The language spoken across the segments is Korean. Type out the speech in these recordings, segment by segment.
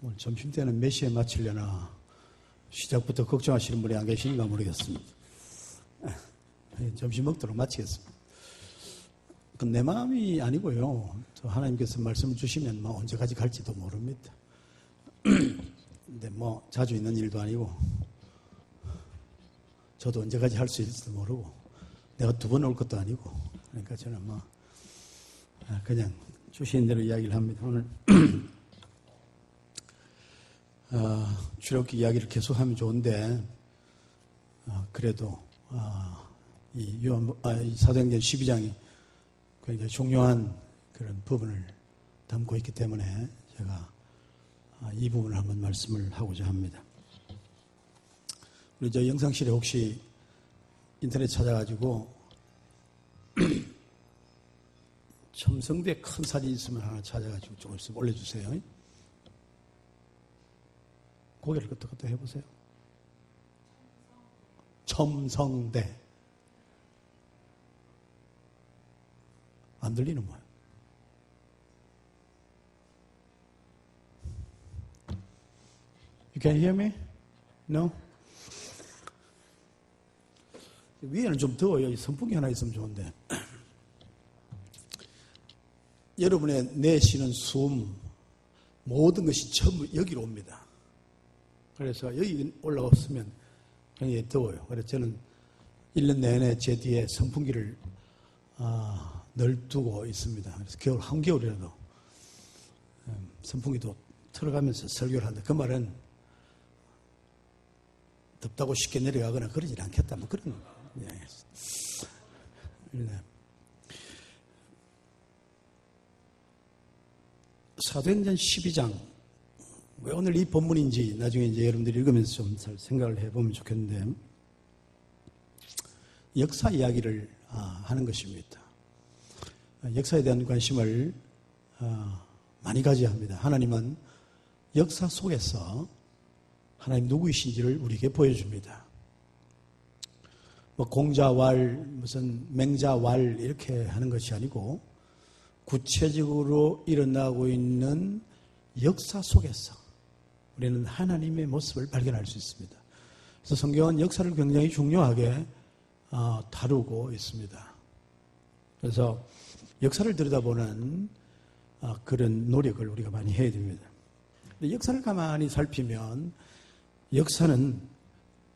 오늘 점심때는 몇 시에 마치려나 시작부터 걱정하시는 분이 안 계신가 모르겠습니다. 점심 먹도록 마치겠습니다. 내 마음이 아니고요. 또 하나님께서 말씀을 주시면 뭐 언제까지 갈지도 모릅니다. 근데 뭐 자주 있는 일도 아니고 저도 언제까지 할 수 있을지도 모르고 내가 두 번 올 것도 아니고 그러니까 저는 뭐 그냥 주시는 대로 이야기를 합니다. 오늘 출애굽기 이야기를 계속하면 좋은데 그래도 이 사도행전 12장이 굉장히 중요한 그런 부분을 담고 있기 때문에 제가 이 부분을 한번 말씀을 하고자 합니다. 우리 저 영상실에 혹시 인터넷 찾아가지고 첨성대 큰 사진 있으면 하나 찾아가지고 조금 있으면 올려주세요. 고개를 끄덕끄덕 해보세요. 첨성대. 안 들리는 거예요. You can hear me? No? 위에는 좀 더워요. 선풍기 하나 있으면 좋은데. 여러분의 내쉬는 숨, 모든 것이 전부 여기로 옵니다. 그래서 여기 올라왔으면 굉장히 더워요. 그래서 저는 1년 내내 제 뒤에 선풍기를 늘 두고 있습니다. 그래서 겨울, 한겨울이라도 선풍기도 틀어가면서 설교를 하는데 그 말은 덥다고 쉽게 내려가거나 그러질 않겠다. 뭐 그런 이야기였어요. 네. 사도행전 12장. 왜 오늘 이 본문인지 나중에 이제 여러분들이 읽으면서 좀 생각을 해보면 좋겠는데, 역사 이야기를 하는 것입니다. 역사에 대한 관심을 많이 가져야 합니다. 하나님은 역사 속에서 하나님 누구이신지를 우리에게 보여줍니다. 뭐 공자왈, 무슨 맹자왈 이렇게 하는 것이 아니고 구체적으로 일어나고 있는 역사 속에서 우리는 하나님의 모습을 발견할 수 있습니다. 그래서 성경은 역사를 굉장히 중요하게 다루고 있습니다. 그래서 역사를 들여다보는 그런 노력을 우리가 많이 해야 됩니다. 역사를 가만히 살피면 역사는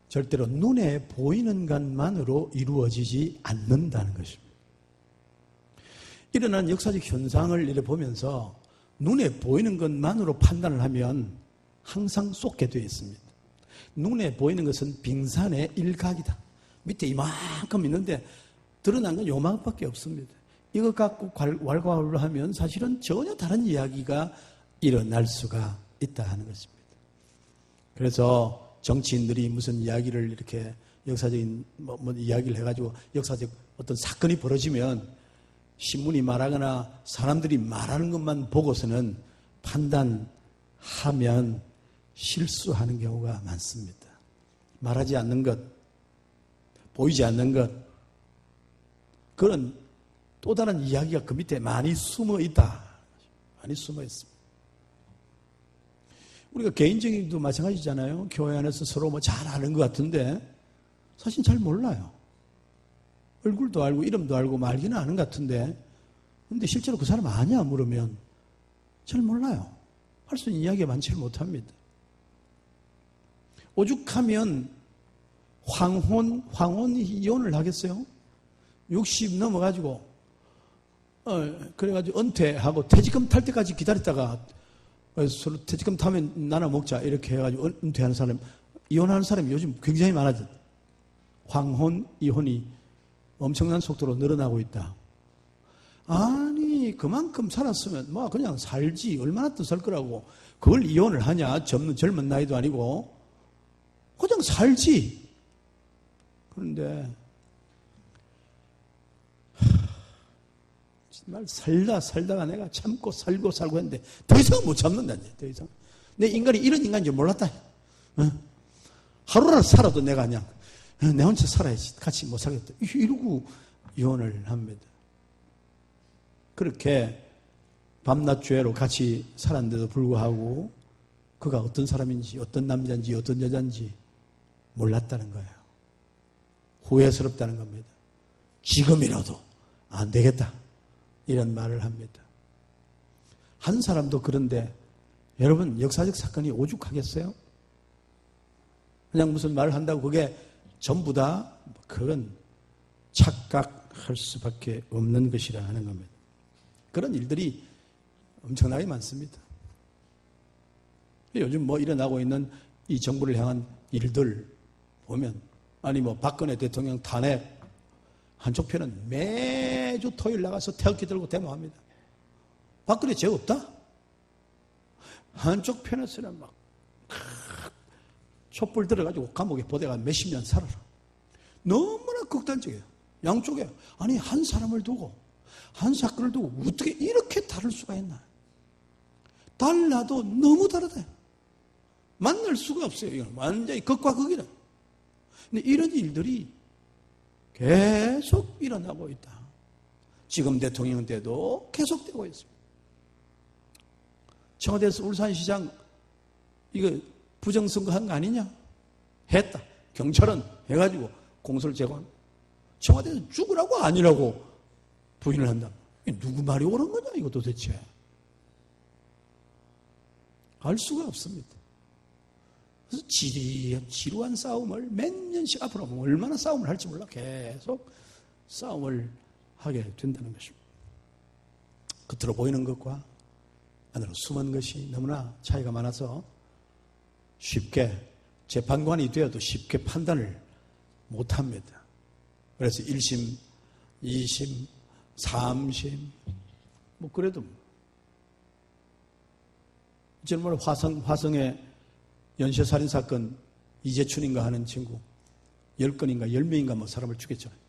절대로 눈에 보이는 것만으로 이루어지지 않는다는 것입니다. 일어난 역사적 현상을 이렇게 보면서 눈에 보이는 것만으로 판단을 하면 항상 쏟게 되어 있습니다. 눈에 보이는 것은 빙산의 일각이다. 밑에 이만큼 있는데 드러난 건 요만큼밖에 없습니다. 이것 갖고 왈가왈부를 하면 사실은 전혀 다른 이야기가 일어날 수가 있다 하는 것입니다. 그래서 정치인들이 무슨 이야기를 이렇게 역사적인 뭐 이야기를 해가지고 역사적 어떤 사건이 벌어지면 신문이 말하거나 사람들이 말하는 것만 보고서는 판단하면 실수하는 경우가 많습니다. 말하지 않는 것, 보이지 않는 것, 그런 또 다른 이야기가 그 밑에 많이 숨어 있다. 많이 숨어 있습니다. 우리가 개인적인 일도 마찬가지잖아요. 교회 안에서 서로 뭐 잘 아는 것 같은데 사실 잘 몰라요. 얼굴도 알고 이름도 알고 말기는 아는 것 같은데 근데 실제로 그 사람 아냐 물으면 잘 몰라요. 할 수 있는 이야기가 많지를 못합니다. 오죽하면 황혼이 이혼을 하겠어요? 60 넘어가지고 그래가지고 은퇴하고 퇴직금 탈 때까지 기다렸다가 서로 퇴직금 타면 나눠 먹자 이렇게 해가지고 은퇴하는 사람, 이혼하는 사람이 요즘 굉장히 많아졌. 황혼, 이혼이 엄청난 속도로 늘어나고 있다. 아니 그만큼 살았으면 뭐 그냥 살지 얼마나 더 살 거라고 그걸 이혼을 하냐. 젊은 나이도 아니고 그냥 살지. 그런데 정말 살다가 내가 참고 살고 했는데 더 이상 못 참는다. 더 이상 내 인간이 이런 인간인 줄 몰랐다. 하루라도 살아도 내가 그냥 내 혼자 살아야지 같이 못 살겠다 이러고 이혼을 합니다. 그렇게 밤낮 죄로 같이 살았는데도 불구하고 그가 어떤 사람인지, 어떤 남자인지, 어떤 여자인지 몰랐다는 거예요. 후회스럽다는 겁니다. 지금이라도 안 되겠다. 이런 말을 합니다. 한 사람도 그런데 여러분 역사적 사건이 오죽하겠어요? 그냥 무슨 말을 한다고 그게 전부 다 그건 착각할 수밖에 없는 것이라 하는 겁니다. 그런 일들이 엄청나게 많습니다. 요즘 뭐 일어나고 있는 이 정부를 향한 일들 보면 아니 뭐 박근혜 대통령 탄핵 한쪽 편은 매주 토요일 나가서 태극기 들고 데모합니다. 박근혜 죄 없다? 한쪽 편에서는 막 촛불 들어가지고 감옥에 보내가 몇십 년 살아라. 너무나 극단적이에요. 양쪽에 아니 한 사람을 두고 한 사건을 두고 어떻게 이렇게 다를 수가 있나. 달라도 너무 다르다. 만날 수가 없어요. 이건 완전히 극과 극이라. 근데 이런 일들이 계속 일어나고 있다. 지금 대통령 때도 계속되고 있습니다. 청와대에서 울산시장 이거 부정선거한 거 아니냐? 했다. 경찰은 해가지고 공소를 제거합니다. 청와대에서 죽으라고 아니라고 부인을 한다. 누구 말이 옳은 거냐 이거 도대체. 알 수가 없습니다. 그래서 지루한 싸움을 몇 년씩 앞으로 얼마나 싸움을 할지 몰라 계속 싸움을 하게 된다는 것입니다. 겉으로 보이는 것과 안으로 숨은 것이 너무나 차이가 많아서 쉽게 재판관이 되어도 쉽게 판단을 못합니다. 그래서 1심, 2심, 3심 뭐 그래도 지난번에 화성의 연쇄살인사건 이재춘인가 하는 친구 10건인가 10명인가 뭐 사람을 죽였잖아요.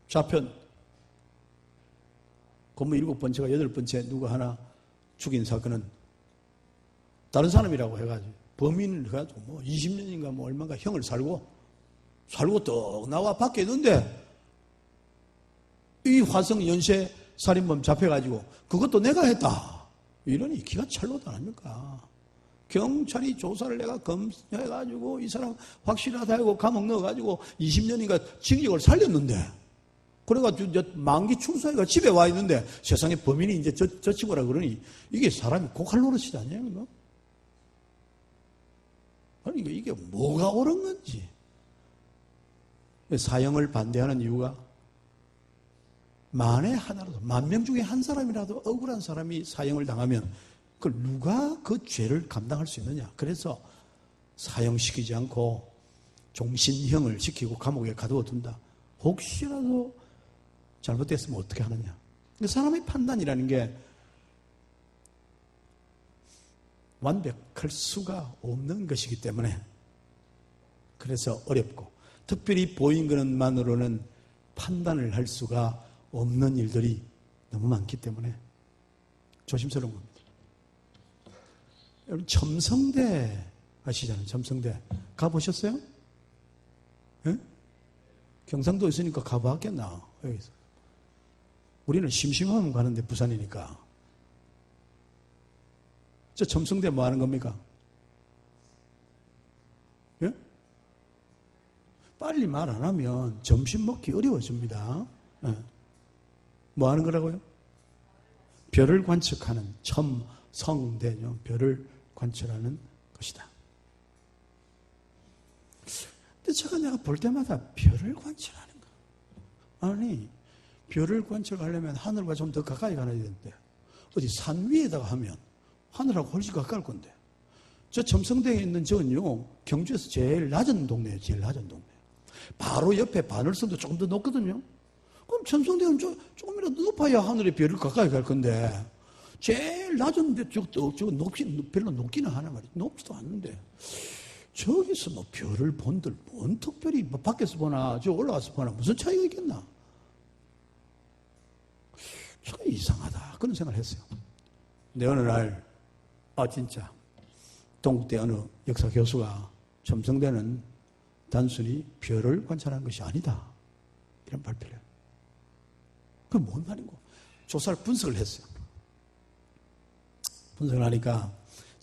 좌편 건물 7번째가 8번째 누가 하나 죽인 사건은 다른 사람이라고 해가지고 범인을 해가지고 뭐 20년인가 뭐 얼마인가 형을 살고 또 나와 밖에 있는데 이 화성 연쇄 살인범 잡혀가지고 그것도 내가 했다. 이러니 기가 찰로도 아닙니까? 경찰이 조사를 내가 검해가지고 이 사람 확실하다 하고 감옥 넣어가지고 20년인가 징역을 살렸는데 그래가지고 만기 출소해가 집에 와 있는데 세상에 범인이 이제 저 친구라 그러니 이게 사람이 고칼 노릇이 아니에요? 이거? 아니 이게 뭐가 옳은 건지. 사형을 반대하는 이유가 만에 하나라도 만 명 중에 한 사람이라도 억울한 사람이 사형을 당하면 그걸 누가 그 죄를 감당할 수 있느냐. 그래서 사형시키지 않고 종신형을 시키고 감옥에 가두어둔다. 혹시라도 잘못됐으면 어떻게 하느냐. 사람의 판단이라는 게 완벽할 수가 없는 것이기 때문에 그래서 어렵고 특별히 보인 것만으로는 판단을 할 수가 없는 일들이 너무 많기 때문에 조심스러운 겁니다. 여러분 첨성대 아시잖아요. 첨성대 가보셨어요? 네? 경상도에 있으니까 가봤겠나 여기서. 우리는 심심하면 가는데 부산이니까. 저 첨성대 뭐 하는 겁니까? 예? 빨리 말 안 하면 점심 먹기 어려워집니다. 예. 뭐 하는 거라고요? 별을 관측하는 첨성대죠. 별을 관측하는 것이다. 근데 내가 볼 때마다 별을 관측하는 거. 아니, 별을 관측하려면 하늘과 좀 더 가까이 가야 되는데 어디 산 위에다가 하면 하늘하고 훨씬 가까울 건데. 저 첨성대에 있는 저건요, 경주에서 제일 낮은 동네예요. 제일 낮은 동네. 바로 옆에 바늘섬도 조금 더 높거든요. 그럼 첨성대는 조금이라도 높아야 하늘에 별을 가까이 갈 건데, 제일 낮은데 저거 별로 높기는 하나 말이죠. 높지도 않는데. 저기서 뭐 별을 본들, 뭔 특별히 뭐 밖에서 보나, 저 올라가서 보나, 무슨 차이가 있겠나? 참 이상하다. 그런 생각을 했어요. 근데 어느 날, 진짜, 동국대 어느 역사 교수가 첨성대는 단순히 별을 관찰하는 것이 아니다. 이런 발표를 해요. 그게 뭔 말인고? 조사를 분석을 했어요. 분석을 하니까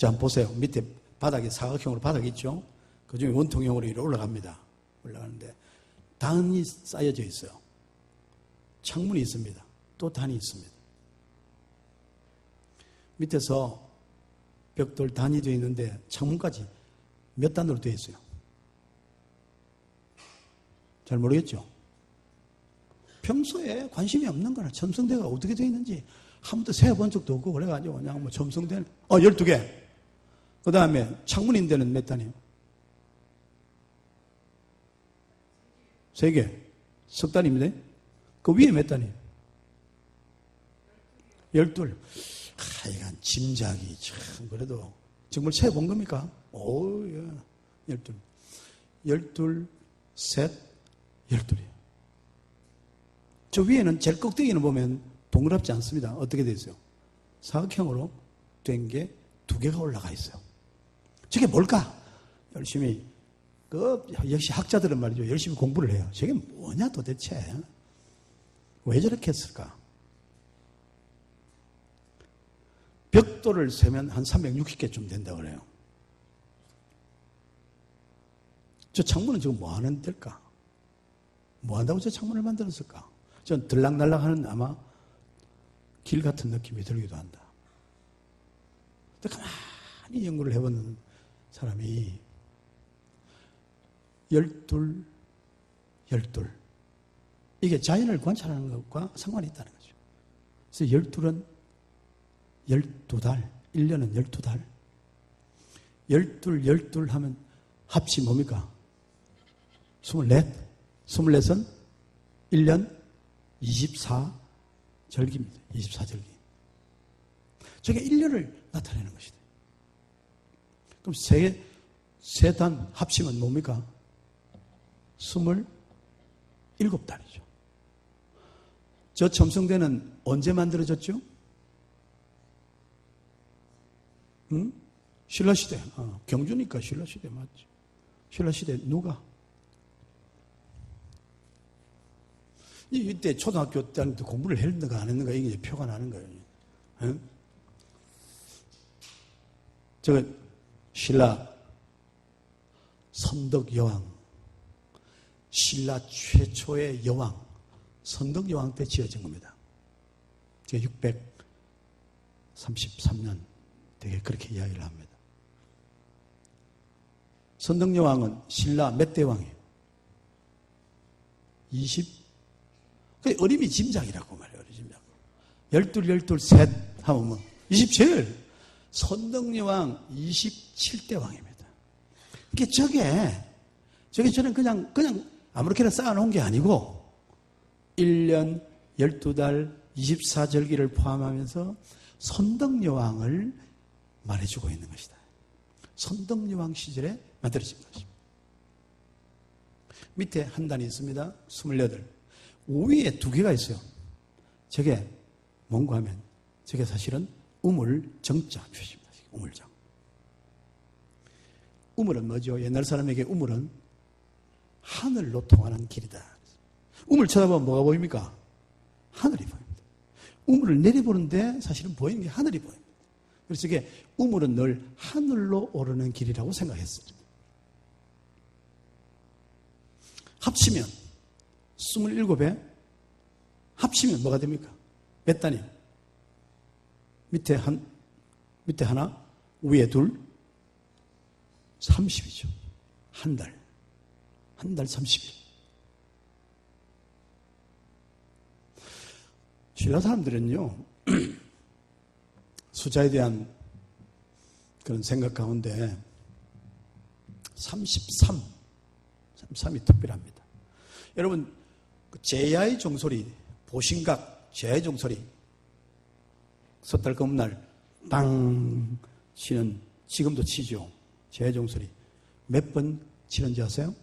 자, 한번 보세요. 밑에 바닥에 사각형으로 바닥이 있죠? 그 중에 원통형으로 이렇게 올라갑니다. 올라가는데 단이 쌓여져 있어요. 창문이 있습니다. 또 단이 있습니다. 밑에서 벽돌 단이 되어 있는데 창문까지 몇 단으로 되어 있어요? 잘 모르겠죠? 평소에 관심이 없는 거나 첨성대가 어떻게 되어 있는지 한 번도 세어본 적도 없고 그래가지고 그냥 뭐 첨성대는 12개. 그 다음에 창문인 데는 몇 단이에요? 3개. 석 단입니다. 그 위에 몇 단이에요? 12. 이건 짐작이 참 그래도 정말 세어본 겁니까? 오, 예. 12. 12, 셋, 12이에요. 저 위에는 제일 꼭대기는 보면 동그랗지 않습니다. 어떻게 되어 있어요? 사각형으로 된 게 2개가 올라가 있어요. 저게 뭘까? 열심히, 역시 학자들은 말이죠. 열심히 공부를 해요. 저게 뭐냐 도대체? 왜 저렇게 했을까? 벽돌을 세면 한 360개쯤 된다고 그래요. 저 창문은 지금 뭐 하는 데일까? 뭐 한다고 저 창문을 만들었을까? 전 들락날락 하는 아마 길 같은 느낌이 들기도 한다. 근데 가만히 연구를 해보는 사람이 12. 이게 자연을 관찰하는 것과 상관이 있다는 거죠. 그래서 12은 12달, 1년은 12달. 12 하면 합치 뭡니까? 24. 24은 1년 24절기입니다. 24절기. 저게 1년을 나타내는 것이다. 그럼 세 단 합치면 뭡니까? 27달이죠. 저 첨성대는 언제 만들어졌죠? 응? 신라시대. 경주니까 신라시대 맞죠. 신라시대 누가? 이때 초등학교 때 공부를 했는가 안 했는가 이게 표가 나는 거예요. 응? 저거 신라 선덕여왕, 신라 최초의 여왕 선덕여왕 때 지어진 겁니다. 633년 되게 그렇게 이야기를 합니다. 선덕여왕은 신라 몇 대왕이에요? 어림이 짐작이라고 말해요. 짐작. 12, 셋 하면 뭐 27. 선덕여왕 27대 왕입니다. 그러니까 저게 저는 그냥 아무렇게나 쌓아놓은 게 아니고 1년 12달 24절기를 포함하면서 선덕여왕을 말해주고 있는 것이다. 선덕여왕 시절에 만들어진 것입니다. 밑에 한 단이 있습니다. 28. 위에 2개가 있어요. 저게 뭔가 하면 저게 사실은 우물정자 표시입니다. 우물정. 우물은 뭐죠? 옛날 사람에게 우물은 하늘로 통하는 길이다. 우물 쳐다보면 뭐가 보입니까? 하늘이 보입니다. 우물을 내려보는데 사실은 보이는 게 하늘이 보입니다. 그래서 이게 우물은 늘 하늘로 오르는 길이라고 생각했습니다. 합치면 27에 합치면 뭐가 됩니까? 몇 단이요? 밑에 하나, 위에 둘, 30이죠. 한 달 30일. 신라 사람들은요, 숫자에 대한 그런 생각 가운데 33이 특별합니다. 여러분, 제야의 종소리, 보신각 제야의 종소리, 섣달 금날 빵 치는, 지금도 치죠. 제야의 종소리. 몇 번 치는지 아세요?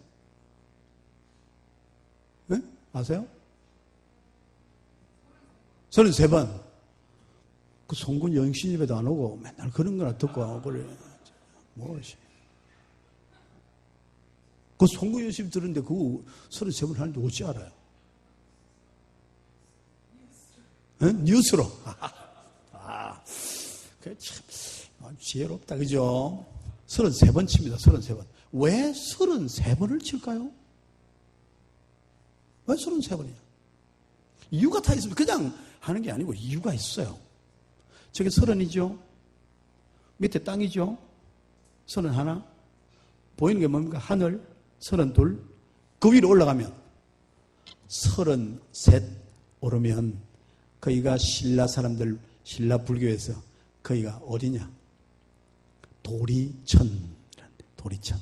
네? 아세요? 33번. 그 송군 영신집에도 안 오고 맨날 그런 거나 듣고 그래. 뭐지? 그 송군 영신집 들었는데 그거 33번 하는데 어찌 알아요? 네? 뉴스로. 그 참 지혜롭다, 그죠? 33번 칩니다, 33번. 왜 33번을 칠까요? 왜 33번이야? 이유가 다 있습니다. 그냥 하는 게 아니고 이유가 있어요. 저게 30이죠? 밑에 땅이죠? 31. 보이는 게 뭡니까? 하늘, 32. 그 위로 올라가면 33 오르면 거기가 신라 사람들, 신라 불교에서 거기가 어디냐? 도리천. 도리천.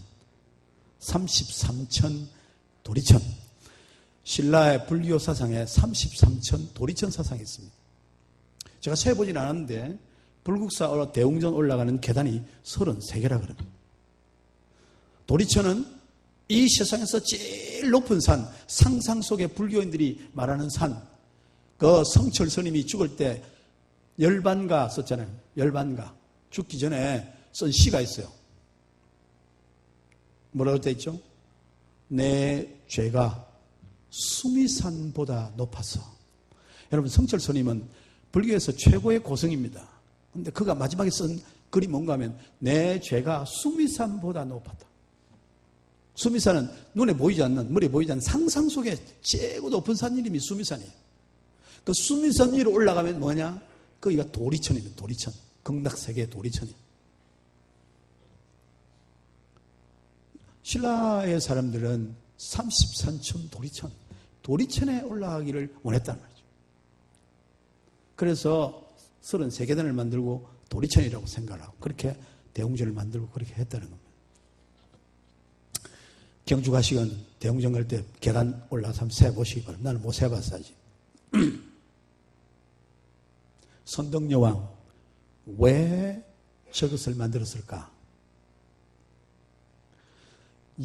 33천 도리천. 신라의 불교 사상에 33천 도리천 사상이 있습니다. 제가 세보진 않았는데 불국사 대웅전 올라가는 계단이 33개라 그럽니다. 도리천은 이 세상에서 제일 높은 산, 상상 속의 불교인들이 말하는 산, 그 성철 스님이 죽을 때 열반가 썼잖아요. 열반가. 죽기 전에 쓴 시가 있어요. 뭐라고 되어 있죠? 내 죄가 수미산보다 높아서. 여러분, 성철 스님은 불교에서 최고의 고승입니다. 그런데 그가 마지막에 쓴 글이 뭔가 하면 내 죄가 수미산보다 높았다. 수미산은 눈에 보이지 않는, 머리에 보이지 않는 상상 속에 최고 높은 산 이름이 수미산이에요. 그 수미산 위로 올라가면 뭐냐? 거기가 도리천입니다. 도리천. 극락세계의 도리천이에요. 신라의 사람들은 33천 도리천, 도리천에 올라가기를 원했다는 말이죠. 그래서 33계단을 만들고 도리천이라고 생각을 하고 그렇게 대웅전을 만들고 그렇게 했다는 겁니다. 경주 가시건 대웅전 갈 때 계단 올라가서 한번 세보시기 바랍니다. 나는 못 세봤어야지. 선덕여왕 왜 저것을 만들었을까?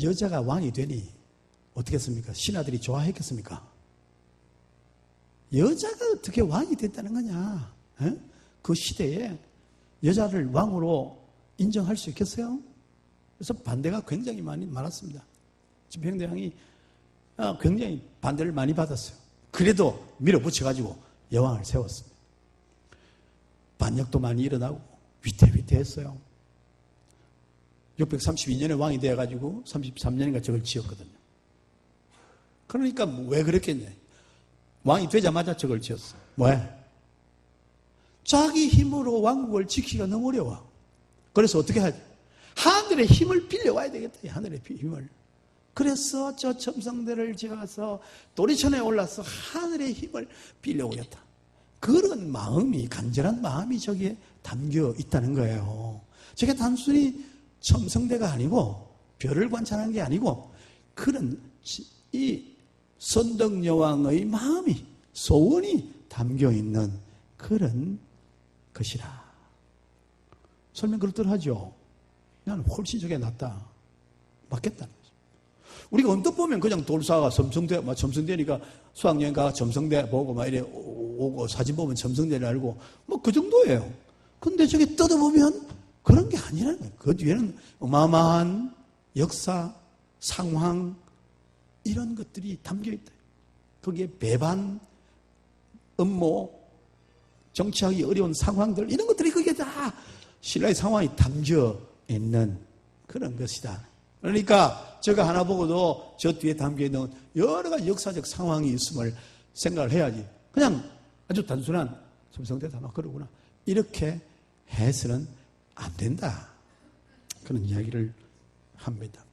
여자가 왕이 되니 어떻게 했습니까? 신하들이 좋아했겠습니까? 여자가 어떻게 왕이 됐다는 거냐? 에? 그 시대에 여자를 왕으로 인정할 수 있겠어요? 그래서 반대가 굉장히 많았습니다. 집행대왕이 굉장히 반대를 많이 받았어요. 그래도 밀어붙여가지고 여왕을 세웠습니다. 반역도 많이 일어나고 위태위태했어요. 632년에 왕이 되어가지고 33년인가 저걸 지었거든요. 그러니까 왜 그랬겠냐? 왕이 되자마자 저걸 지었어. 왜? 자기 힘으로 왕국을 지키기가 너무 어려워. 그래서 어떻게 하지? 하늘의 힘을 빌려와야 되겠다. 하늘의 힘을. 그래서 저 첨성대를 지어서 도리천에 올라서 하늘의 힘을 빌려오겠다. 그런 마음이, 간절한 마음이 저기에 담겨 있다는 거예요. 저게 단순히 첨성대가 아니고 별을 관찰하는 게 아니고 그런 이 선덕여왕의 마음이, 소원이 담겨 있는 그런 것이라. 설명 그렇듯 하죠. 나는 훨씬 저게 낫다. 맞겠다는 거죠. 우리가 언뜻 보면 그냥 돌사가 첨성대니까 수학여행 가 첨성대 보고 막 이래 오고 사진 보면 첨성대를 알고 뭐 그 정도예요. 근데 저게 뜯어보면 그런 게 아니라는 거예요. 그 뒤에는 어마어마한 역사, 상황, 이런 것들이 담겨 있다. 거기에 배반, 음모, 정치하기 어려운 상황들, 이런 것들이 거기에 다 신라의 상황이 담겨 있는 그런 것이다. 그러니까 저거 하나 보고도 저 뒤에 담겨 있는 여러 가지 역사적 상황이 있음을 생각을 해야지. 그냥 아주 단순한 첨성대다 막 그러구나. 이렇게 해서는 안 된다. 그런 이야기를 합니다.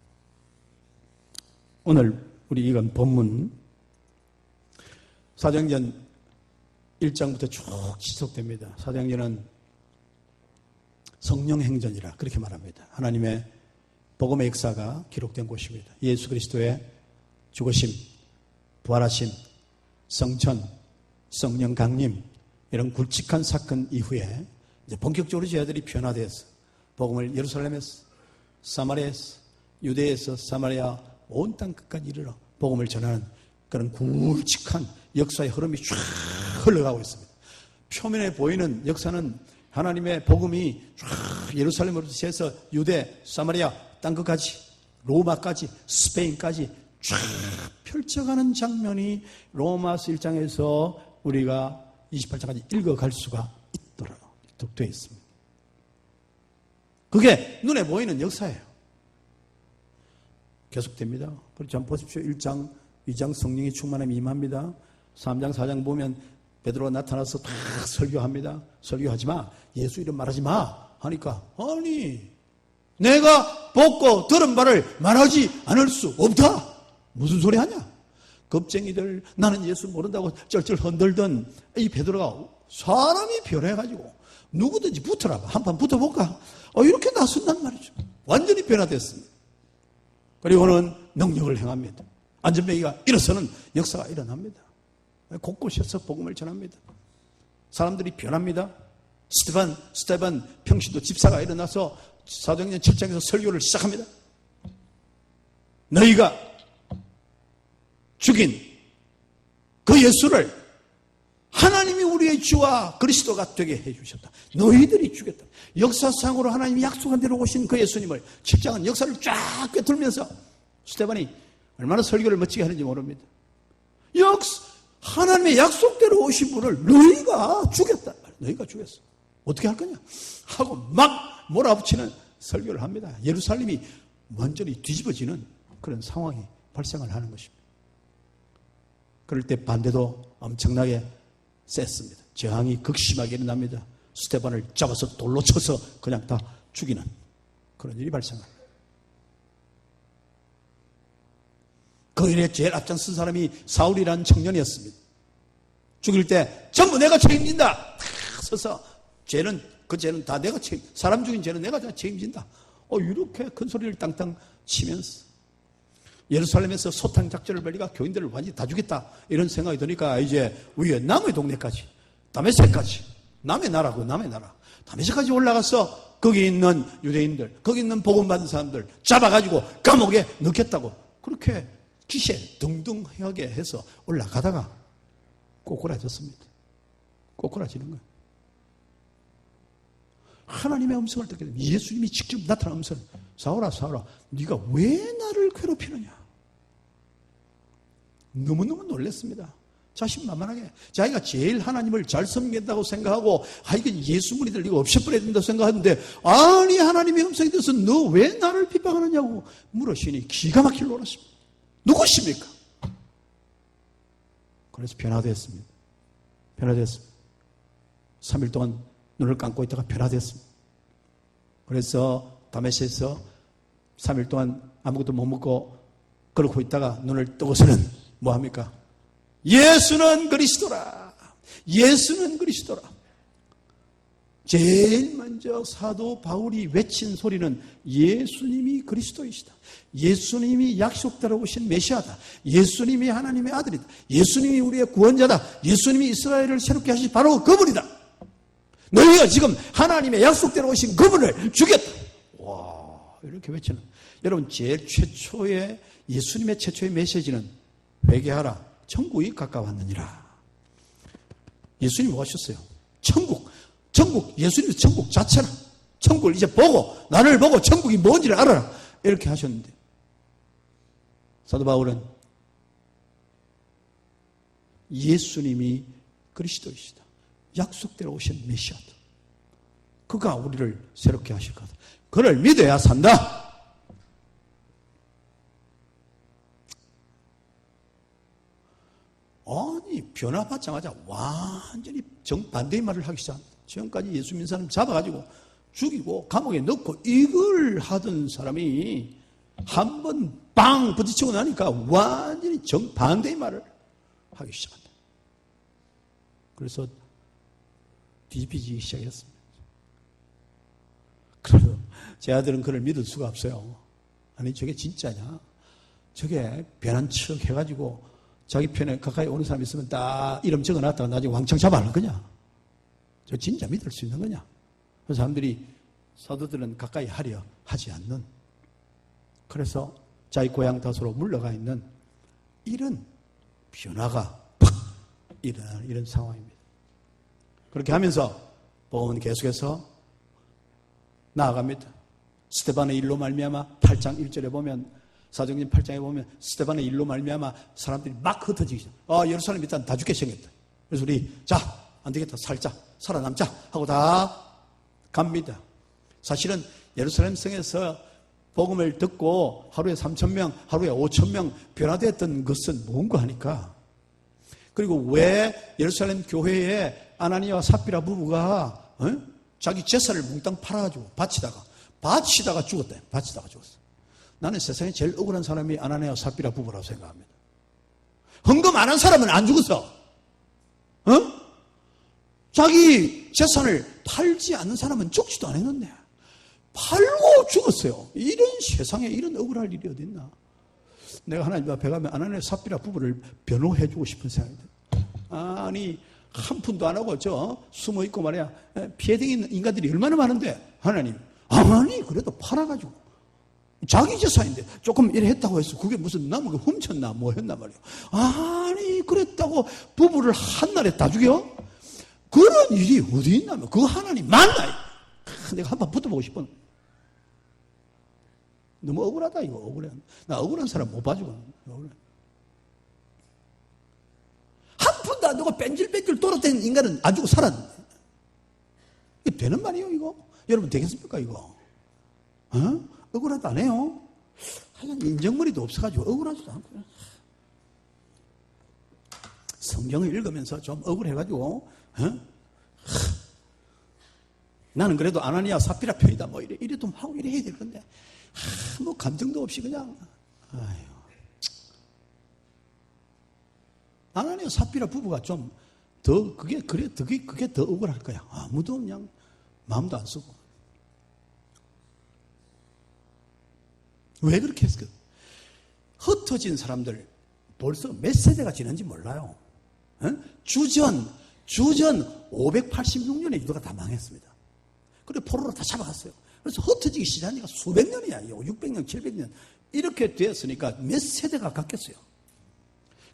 오늘 우리 이건 본문 사도행전 1장부터 쭉 지속됩니다. 사도행전은 성령행전이라 그렇게 말합니다. 하나님의 복음의 역사가 기록된 곳입니다. 예수 그리스도의 죽으심, 부활하심, 성천, 성령 강림 이런 굵직한 사건 이후에 이제 본격적으로 제자들이 변화되어서 복음을 예루살렘에서, 사마리아에서, 유대에서 사마리아 온 땅 끝까지 이르러 복음을 전하는 그런 굵직한 역사의 흐름이 쫙 흘러가고 있습니다. 표면에 보이는 역사는 하나님의 복음이 쫙 예루살렘으로 시작해서 유대, 사마리아 땅 끝까지, 로마까지, 스페인까지 쫙 펼쳐가는 장면이 로마서 1장에서 우리가 28장까지 읽어갈 수가 있도록 되어 있습니다. 그게 눈에 보이는 역사예요. 계속됩니다. 그렇죠. 한번 보십시오. 1장, 2장 성령이 충만함이 임합니다. 3장, 4장 보면 베드로가 나타나서 다 설교합니다. 설교하지 마. 예수 이름 말하지 마. 하니까 아니 내가 보고 들은 바를 말하지 않을 수 없다. 무슨 소리 하냐? 겁쟁이들 나는 예수 모른다고 쩔쩔 흔들던 이 베드로가 사람이 변해가지고 누구든지 붙어라. 한판 붙어볼까? 이렇게 나선단 말이죠. 완전히 변화됐습니다. 그리고는 능력을 행합니다. 안전뱅이가 일어서는 역사가 일어납니다. 곳곳에서 복음을 전합니다. 사람들이 변합니다. 스테반 평신도 집사가 일어나서 사도행전 7장에서 설교를 시작합니다. 너희가 죽인 그 예수를 하나님이 우리의 주와 그리스도가 되게 해주셨다. 너희들이 죽였다. 역사상으로 하나님이 약속한 대로 오신 그 예수님을 7장은 역사를 쫙 꿰돌면서 스테반이 얼마나 설교를 멋지게 하는지 모릅니다. 하나님의 약속대로 오신 분을 너희가 죽였다. 너희가 죽였어. 어떻게 할 거냐? 하고 막 몰아붙이는 설교를 합니다. 예루살렘이 완전히 뒤집어지는 그런 상황이 발생을 하는 것입니다. 그럴 때 반대도 엄청나게 셌습니다. 저항이 극심하게 일어납니다. 스테반을 잡아서 돌로 쳐서 그냥 다 죽이는 그런 일이 발생합니다. 그 일에 제일 앞장선 사람이 사울이라는 청년이었습니다. 죽일 때 전부 내가 책임진다. 다 서서 그 죄는 다 내가 사람 죽인 죄는 내가 다 책임진다. 이렇게 큰 소리를 땅땅 치면서 예루살렘에서 소탕 작전을 벌리가 교인들을 완전히 다 죽였다. 이런 생각이 드니까 이제 위에 남의 동네까지, 다메섹까지, 남의 나라, 다메섹까지 올라가서 거기 있는 유대인들, 거기 있는 복음받은 사람들 잡아가지고 감옥에 넣겠다고 그렇게 기세 등등하게 해서 올라가다가 꼬꾸라졌습니다. 꼬꾸라지는 거예요. 하나님의 음성을 듣게 됩니다. 예수님이 직접 나타난 음성. 사울아, 네가 왜 나를 괴롭히느냐? 너무너무 놀랐습니다. 자신만만하게 자기가 제일 하나님을 잘 섬긴다고 생각하고 이건 예수 무리들 이거 없애버려야 된다고 생각하는데 아니 하나님의 음성이 돼서 너 왜 나를 핍박하느냐고 물으시니 기가 막히게 놀랐습니다. 누구십니까? 그래서 변화됐습니다. 3일 동안 눈을 감고 있다가 변화됐습니다. 그래서 다메섹에서 3일 동안 아무것도 못 먹고 그러고 있다가 눈을 뜨고서는 뭐합니까? 예수는 그리스도라. 예수는 그리스도라. 제일 먼저 사도 바울이 외친 소리는 예수님이 그리스도이시다. 예수님이 약속대로 오신 메시아다. 예수님이 하나님의 아들이다. 예수님이 우리의 구원자다. 예수님이 이스라엘을 새롭게 하신 바로 그분이다. 너희가 지금 하나님의 약속대로 오신 그분을 죽였다. 와, 이렇게 외치는. 여러분, 제일 최초의 예수님의 최초의 메시지는 회개하라. 천국이 가까웠느니라. 예수님이 뭐 하셨어요? 천국, 예수님이 천국 자체라. 천국을 이제 보고, 나를 보고 천국이 뭔지를 알아라. 이렇게 하셨는데, 사도 바울은 예수님이 그리스도이시다. 약속대로 오신 메시아다. 그가 우리를 새롭게 하실 거다. 그를 믿어야 산다. 아니, 변화받자마자 완전히 정반대의 말을 하기 시작합니다. 지금까지 예수 믿는 사람 잡아가지고 죽이고 감옥에 넣고 이걸 하던 사람이 한 번 빵 부딪히고 나니까 완전히 정반대의 말을 하기 시작한다. 그래서 뒤집히기 시작했습니다. 그래서 제 아들은 그를 믿을 수가 없어요. 아니, 저게 진짜냐? 저게 변한 척 해가지고 자기 편에 가까이 오는 사람 있으면 딱 이름 적어놨다가 나중에 왕창 잡아하는 거냐? 저 진짜 믿을 수 있는 거냐? 그 사람들이, 사도들은 가까이 하려 하지 않는, 그래서 자기 고향 다소로 물러가 있는 이런 변화가 팍 일어나는 이런 상황입니다. 그렇게 하면서 복음은 계속해서 나아갑니다. 스데반의 일로 말미암아 8장 1절에 보면, 사도행전 8장에 보면 스데반의 일로 말미암아 사람들이 막 흩어지기 시작. 예루살렘 일단 다 죽게 생겼다. 그래서 우리 안 되겠다, 살자, 살아남자 하고 다 갑니다. 사실은 예루살렘 성에서 복음을 듣고 하루에 3,000명, 하루에 5,000명 변화됐던 것은 뭔가 하니까, 그리고 왜 예루살렘 교회에 아나니아와 삽비라 부부가 자기 재산을 몽땅 팔아가지고 바치다가 죽었다. 바치다가 죽었어. 나는 세상에 제일 억울한 사람이 아나니아와 삽비라 부부라고 생각합니다. 헌금 안 한 사람은 안 죽었어. 자기 재산을 팔지 않는 사람은 죽지도 않았는데 팔고 죽었어요. 이런 세상에 이런 억울할 일이 어딨나. 내가 하나님 앞에 가면 아나니아 삽비라 부부를 변호해주고 싶은 생각이 들어요. 아니 한 푼도 안 하고 숨어있고 말이야 피해등이 있는 인간들이 얼마나 많은데 하나님 아니 그래도 팔아가지고 자기 재산인데 조금 이래 했다고 해서 그게 무슨 남을 훔쳤나 뭐 했나 말이야. 아니 그랬다고 부부를 한날에 다 죽여? 그런 일이 어디 있나면 그거 하나님 맞나요? 내가 한번 붙어보고 싶어. 너무 억울하다 이거. 억울해. 나 억울한 사람 못 봐주고. 억울해. 한 푼도 안 주고 뺀질뺀질 돌아다니는 인간은 안 주고 살았는데 이게 되는 말이에요 이거? 여러분 되겠습니까 이거? 억울하도 안 해요? 하여간 인정머리도 없어가지고 억울하지도 않고요. 성경을 읽으면서 좀 억울해가지고 나는 그래도 아나니아 삽비라 편이다 뭐 이래도 하고 이래 해야 될 건데 뭐 감정도 없이 그냥 아유. 아나니아 삽비라 부부가 좀 더 그게 더 억울할 거야. 아무도 그냥 마음도 안 쓰고. 왜 그렇게 했을까? 흩어진 사람들 벌써 몇 세대가 지난지 몰라요. 주전 586년에 유다가 다 망했습니다. 그리고 포로로 다 잡아갔어요. 그래서 흩어지기 시작한 지가 수백 년이야. 600년, 700년. 이렇게 되었으니까 몇 세대가 갔겠어요.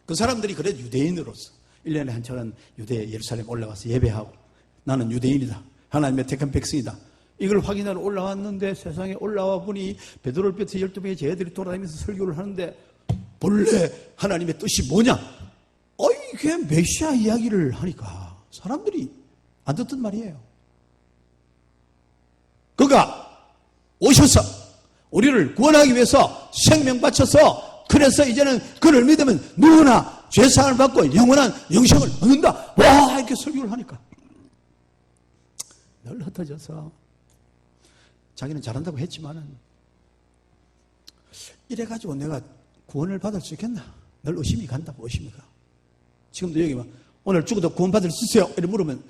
그 사람들이 그래도 유대인으로서 1년에 한 차례는 유대 예루살렘 올라가서 예배하고 나는 유대인이다. 하나님의 택한 백성이다. 이걸 확인하러 올라왔는데 세상에 올라와 보니 베드로를 비롯해 12명의 제자들이 돌아다니면서 설교를 하는데 본래 하나님의 뜻이 뭐냐? 이게 메시아 이야기를 하니까 사람들이 안 듣던 말이에요. 그가 오셔서 우리를 구원하기 위해서 생명 바쳐서 그래서 이제는 그를 믿으면 누구나 죄사함을 받고 영원한 영생을 얻는다. 와 이렇게 설교를 하니까 늘 흩어져서 자기는 잘한다고 했지만은 이래가지고 내가 구원을 받을 수 있겠나? 늘 의심이 간다고 의심이 가. 지금도 여기 막 오늘 죽어도 구원 받을 수 있어요? 이렇게 물으면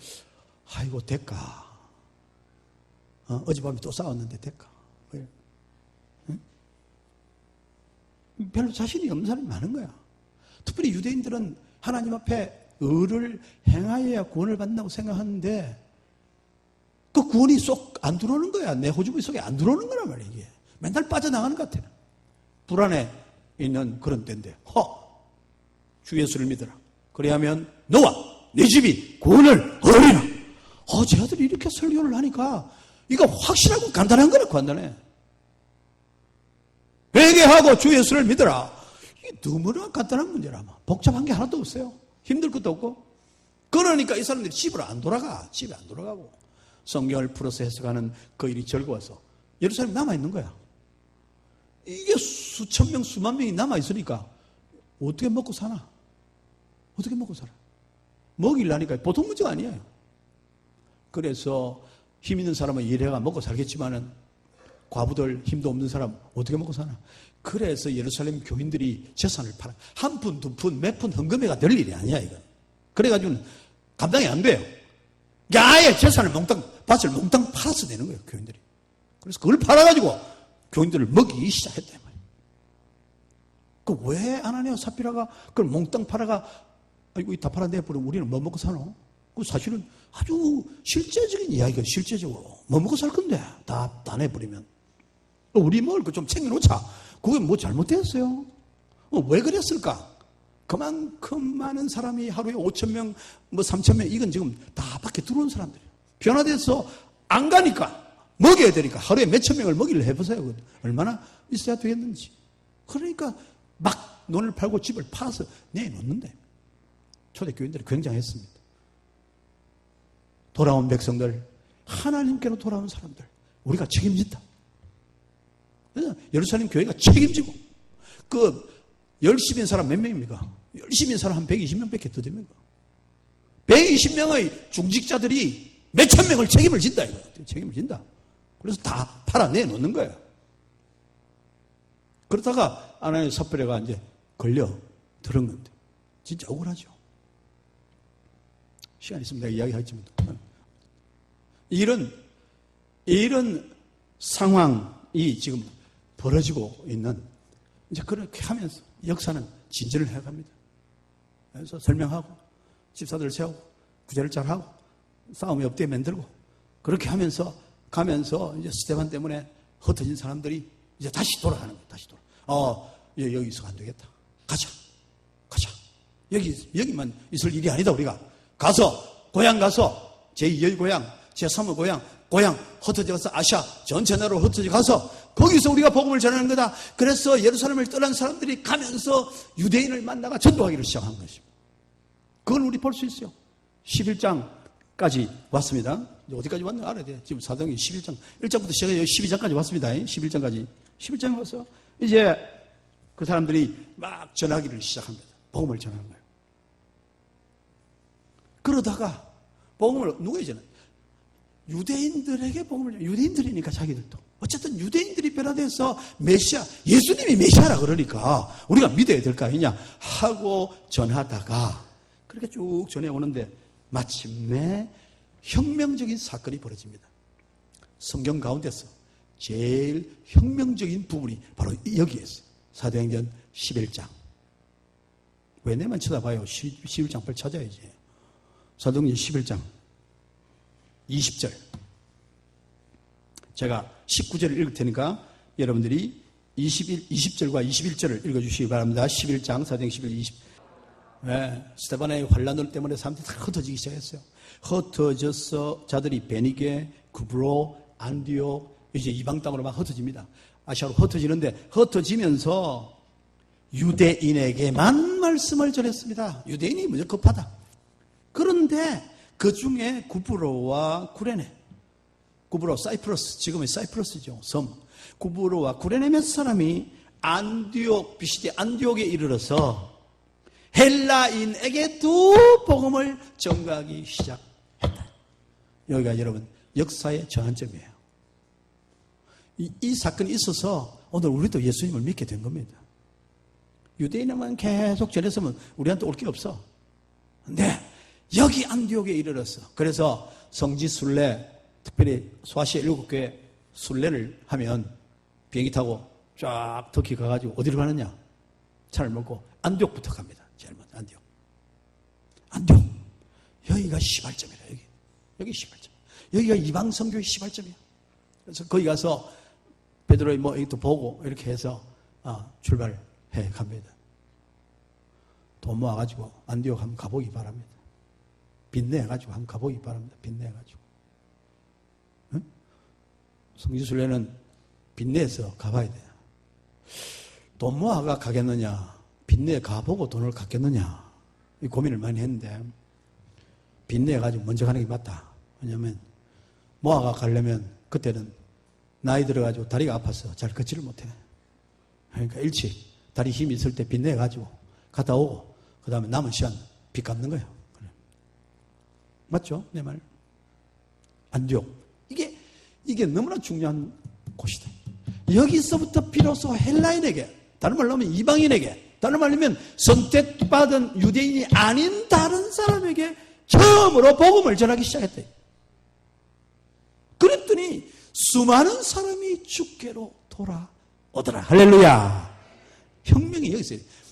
아이고 될까? 어젯밤에 또 싸웠는데 될까? 왜? 응? 별로 자신이 없는 사람이 많은 거야. 특별히 유대인들은 하나님 앞에 의를 행하여야 구원을 받는다고 생각하는데 그 구원이 쏙 안 들어오는 거야. 내 호주머니 속에 안 들어오는 거란 말이야 이게. 맨날 빠져나가는 것 같아. 불안해 있는 그런 때인데 주 예수를 믿어라. 그래야면 너와 네 집이 구원을 얻으리라. 제 아들이 이렇게 설교를 하니까 이거 확실하고 간단한 거라. 간단해. 회개하고 주 예수를 믿어라. 이게 너무나 간단한 문제라마. 복잡한 게 하나도 없어요. 힘들 것도 없고. 그러니까 이 사람들이 집으로 안 돌아가. 집에 안 돌아가고 성경을 풀어서 해석하는 그 일이 즐거워서 예루살렘에 남아있는 거야. 이게 수천 명 수만 명이 남아있으니까 어떻게 먹고 사나? 어떻게 먹고 살아? 먹이려니까 보통 문제가 아니에요. 그래서 힘 있는 사람은 일해가 먹고 살겠지만은 과부들 힘도 없는 사람 어떻게 먹고 사나? 그래서 예루살렘 교인들이 재산을 팔아. 한 푼, 두 푼, 몇 푼 헌금해가 될 일이 아니야 이건. 그래가지고는 감당이 안 돼요. 아예 재산을 밭을 몽땅 팔아서 내는 거예요 교인들이. 그래서 그걸 팔아가지고 교인들을 먹이기 시작했단 말이에요. 그 왜 아나니아 삽비라가 그걸 몽땅 팔아가 아이고 다 팔아내버리면 우리는 뭐 먹고 사노? 그 사실은 아주 실제적인 이야기가 실제적으로 뭐 먹고 살 건데 다 내버리면 우리 먹을 거 좀 챙겨놓자. 그게 뭐 잘못됐어요? 왜 그랬을까? 그만큼 많은 사람이 하루에 5,000명, 뭐 3,000명 이건 지금 다 밖에 들어온 사람들이에요. 변화돼서 안 가니까 먹여야 되니까 하루에 몇천 명을 먹이려 해보세요. 얼마나 있어야 되겠는지. 그러니까 막 논을 팔고 집을 팔아서 내놓는데 초대교인들이 굉장했습니다. 돌아온 백성들, 하나님께로 돌아온 사람들 우리가 책임진다. 예루살렘 교회가 책임지고, 열심히 한 사람 몇 명입니까? 열심히 한 사람 한 120명밖에 더 됩니까? 120명의 중직자들이 몇천 명을 책임을 진다, 이거. 책임을 진다. 그래서 다 팔아내 놓는 거예요. 그러다가 아나니아 삽비라가 이제 걸려 들은 건데, 진짜 억울하죠. 시간 있으면 내가 이야기하겠지만, 이런 상황이 지금 벌어지고 있는, 이제 그렇게 하면서 역사는 진전을 해갑니다. 그래서 설명하고, 집사들을 세우고, 구제를 잘하고, 싸움이 없게 만들고, 그렇게 하면서 가면서 이제 스데반 때문에 흩어진 사람들이 이제 다시 돌아가는 거예요. 다시 여기서 안 되겠다. 가자. 여기만 있을 일이 아니다, 우리가. 고향 가서, 제2의 고향, 제3의 고향 흩어져 가서 아시아 전체 나라로 흩어져 가서 거기서 우리가 복음을 전하는 거다. 그래서 예루살렘을 떠난 사람들이 가면서 유대인을 만나가 전도하기를 시작한 것입니다. 그걸 우리 볼 수 있어요. 11장까지 왔습니다. 어디까지 왔나 알아야 돼. 지금 사도행전 11장, 1장부터 시작해서 12장까지 왔습니다. 11장에 와서 이제 그 사람들이 막 전하기를 시작합니다. 복음을 전하는 거예요. 그러다가 복음을 누가 전해? 유대인들에게 복음을 전해. 유대인들이니까 자기들도. 어쨌든 유대인들이 변화돼서 메시아, 예수님이 메시아라 그러니까 우리가 믿어야 될 거 아니냐 하고 전하다가 그렇게 쭉 전해오는데 마침내 혁명적인 사건이 벌어집니다. 성경 가운데서 제일 혁명적인 부분이 바로 여기에서 사도행전 11장. 왜 내만 쳐다봐요? 11장 빨리 찾아야지. 사도행전 11장 20절. 제가 19절을 읽을 테니까 여러분들이 20절과 21절을 읽어주시기 바랍니다. 11장 사도행전 11, 20. 네, 스데반의 환란 때문에 사람들이 다 흩어지기 시작했어요. 흩어져서 자들이 베니게, 구브로, 안디옥, 이제 이방 땅으로 막 흩어집니다. 아시아로 흩어지는데 흩어지면서 유대인에게만 말씀을 전했습니다. 유대인이 무척 급하다. 그런데 그 중에 구브로와 구레네, 구브로, 사이프러스, 지금의 사이프러스죠, 섬. 구브로와 구레네 몇 사람이 안디옥, 비시디 안디옥에 이르러서 헬라인에게도 복음을 전가하기 시작했다. 여기가 여러분 역사의 전환점이에요. 이 사건이 있어서 오늘 우리도 예수님을 믿게 된 겁니다. 유대인에만 계속 전했으면 우리한테 올 게 없어. 근데 여기 안디옥에 이르렀어. 그래서 성지 순례, 특별히 소아시아 7교회 순례를 하면 비행기 타고 쫙 터키 가가지고 어디로 가느냐? 차를 몰고 안디옥부터 갑니다. 제일 먼저 안디옥. 여기가 시발점이다. 여기 시발점. 여기가 이방 선교의 시발점이야. 그래서 거기 가서 베드로의 이것도 보고 이렇게 해서 출발해 갑니다. 돈 모아가지고 안디옥 한번 가보기 바랍니다. 빚내가지고 한번 가보기 바랍니다. 빚내가지고. 응? 성지순례는 빚내서 가봐야 돼요. 돈 모아가 가겠느냐, 빚내 가보고 돈을 갖겠느냐, 이 고민을 많이 했는데 빚내가지고 먼저 가는 게 맞다. 왜냐하면 모아가 가려면 그때는 나이 들어가지고 다리가 아파서 잘 걷지를 못해. 그러니까 일찍 다리 힘이 있을 때 빚내가지고 갔다 오고 그 다음에 남은 시간 빚 갚는 거예요. 그래. 맞죠? 내 말. 안디옥. 이게 너무나 중요한 곳이다. 여기서부터 비로소 헬라인에게, 다른 말로 하면 이방인에게, 다른 말로 하면 선택받은 유대인이 아닌 다른 사람에게 처음으로 복음을 전하기 시작했다. 그랬더니 수많은 사람이 주께로 돌아오더라. 할렐루야. 혁명이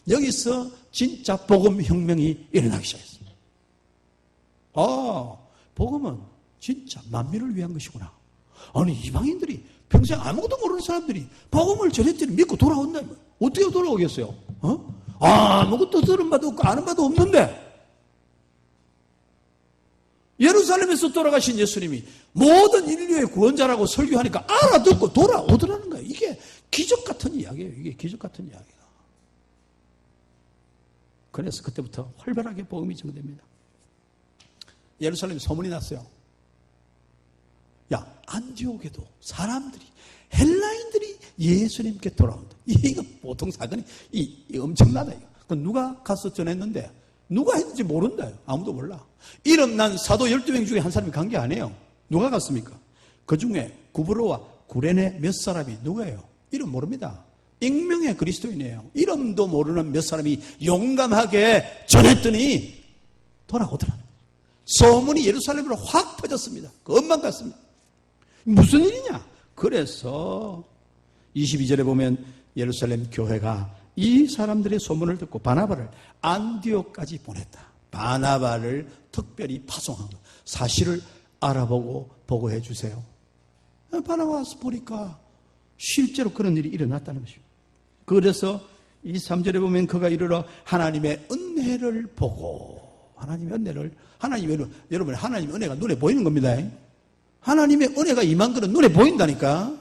여기서 진짜 복음 혁명이 일어나기 시작했습니다. 복음은 진짜 만민을 위한 것이구나. 아니, 이방인들이 평생 아무것도 모르는 사람들이 복음을 전했더니 믿고 돌아온다. 어떻게 돌아오겠어요? 아무것도 들은 바도 없고 아는 바도 없는데 예루살렘에서 돌아가신 예수님이 모든 인류의 구원자라고 설교하니까 알아듣고 돌아오더라는 거예요. 이게 기적 같은 이야기예요. 이게 기적 같은 이야기야. 그래서 그때부터 활발하게 복음이 전개됩니다. 예루살렘에 소문이 났어요. 야, 안디옥에도 사람들이, 헬라인들이 예수님께 돌아온다. 이거 보통 사건이 엄청나다. 이거. 누가 가서 전했는데 누가 했는지 모른다. 아무도 몰라. 이름 난 사도 12명 중에 한 사람이 간 게 아니에요. 누가 갔습니까? 그 중에 구브로와 구레네 몇 사람이 누구예요? 이름 모릅니다. 익명의 그리스도인이에요. 이름도 모르는 몇 사람이 용감하게 전했더니 돌아오더라. 소문이 예루살렘으로 확 퍼졌습니다. 그것만 같습니다. 무슨 일이냐? 그래서 22절에 보면 예루살렘 교회가 이 사람들의 소문을 듣고 바나바를 안디옥까지 보냈다. 바나바를 특별히 파송한 것. 사실을 알아보고 보고해 주세요. 바나바 와서 보니까 실제로 그런 일이 일어났다는 것입니다. 그래서 이 3절에 보면 그가 이르러 하나님의 은혜를 보고, 여러분, 하나님의 은혜가 눈에 보이는 겁니다. 하나님의 은혜가 임한 것은 눈에 보인다니까.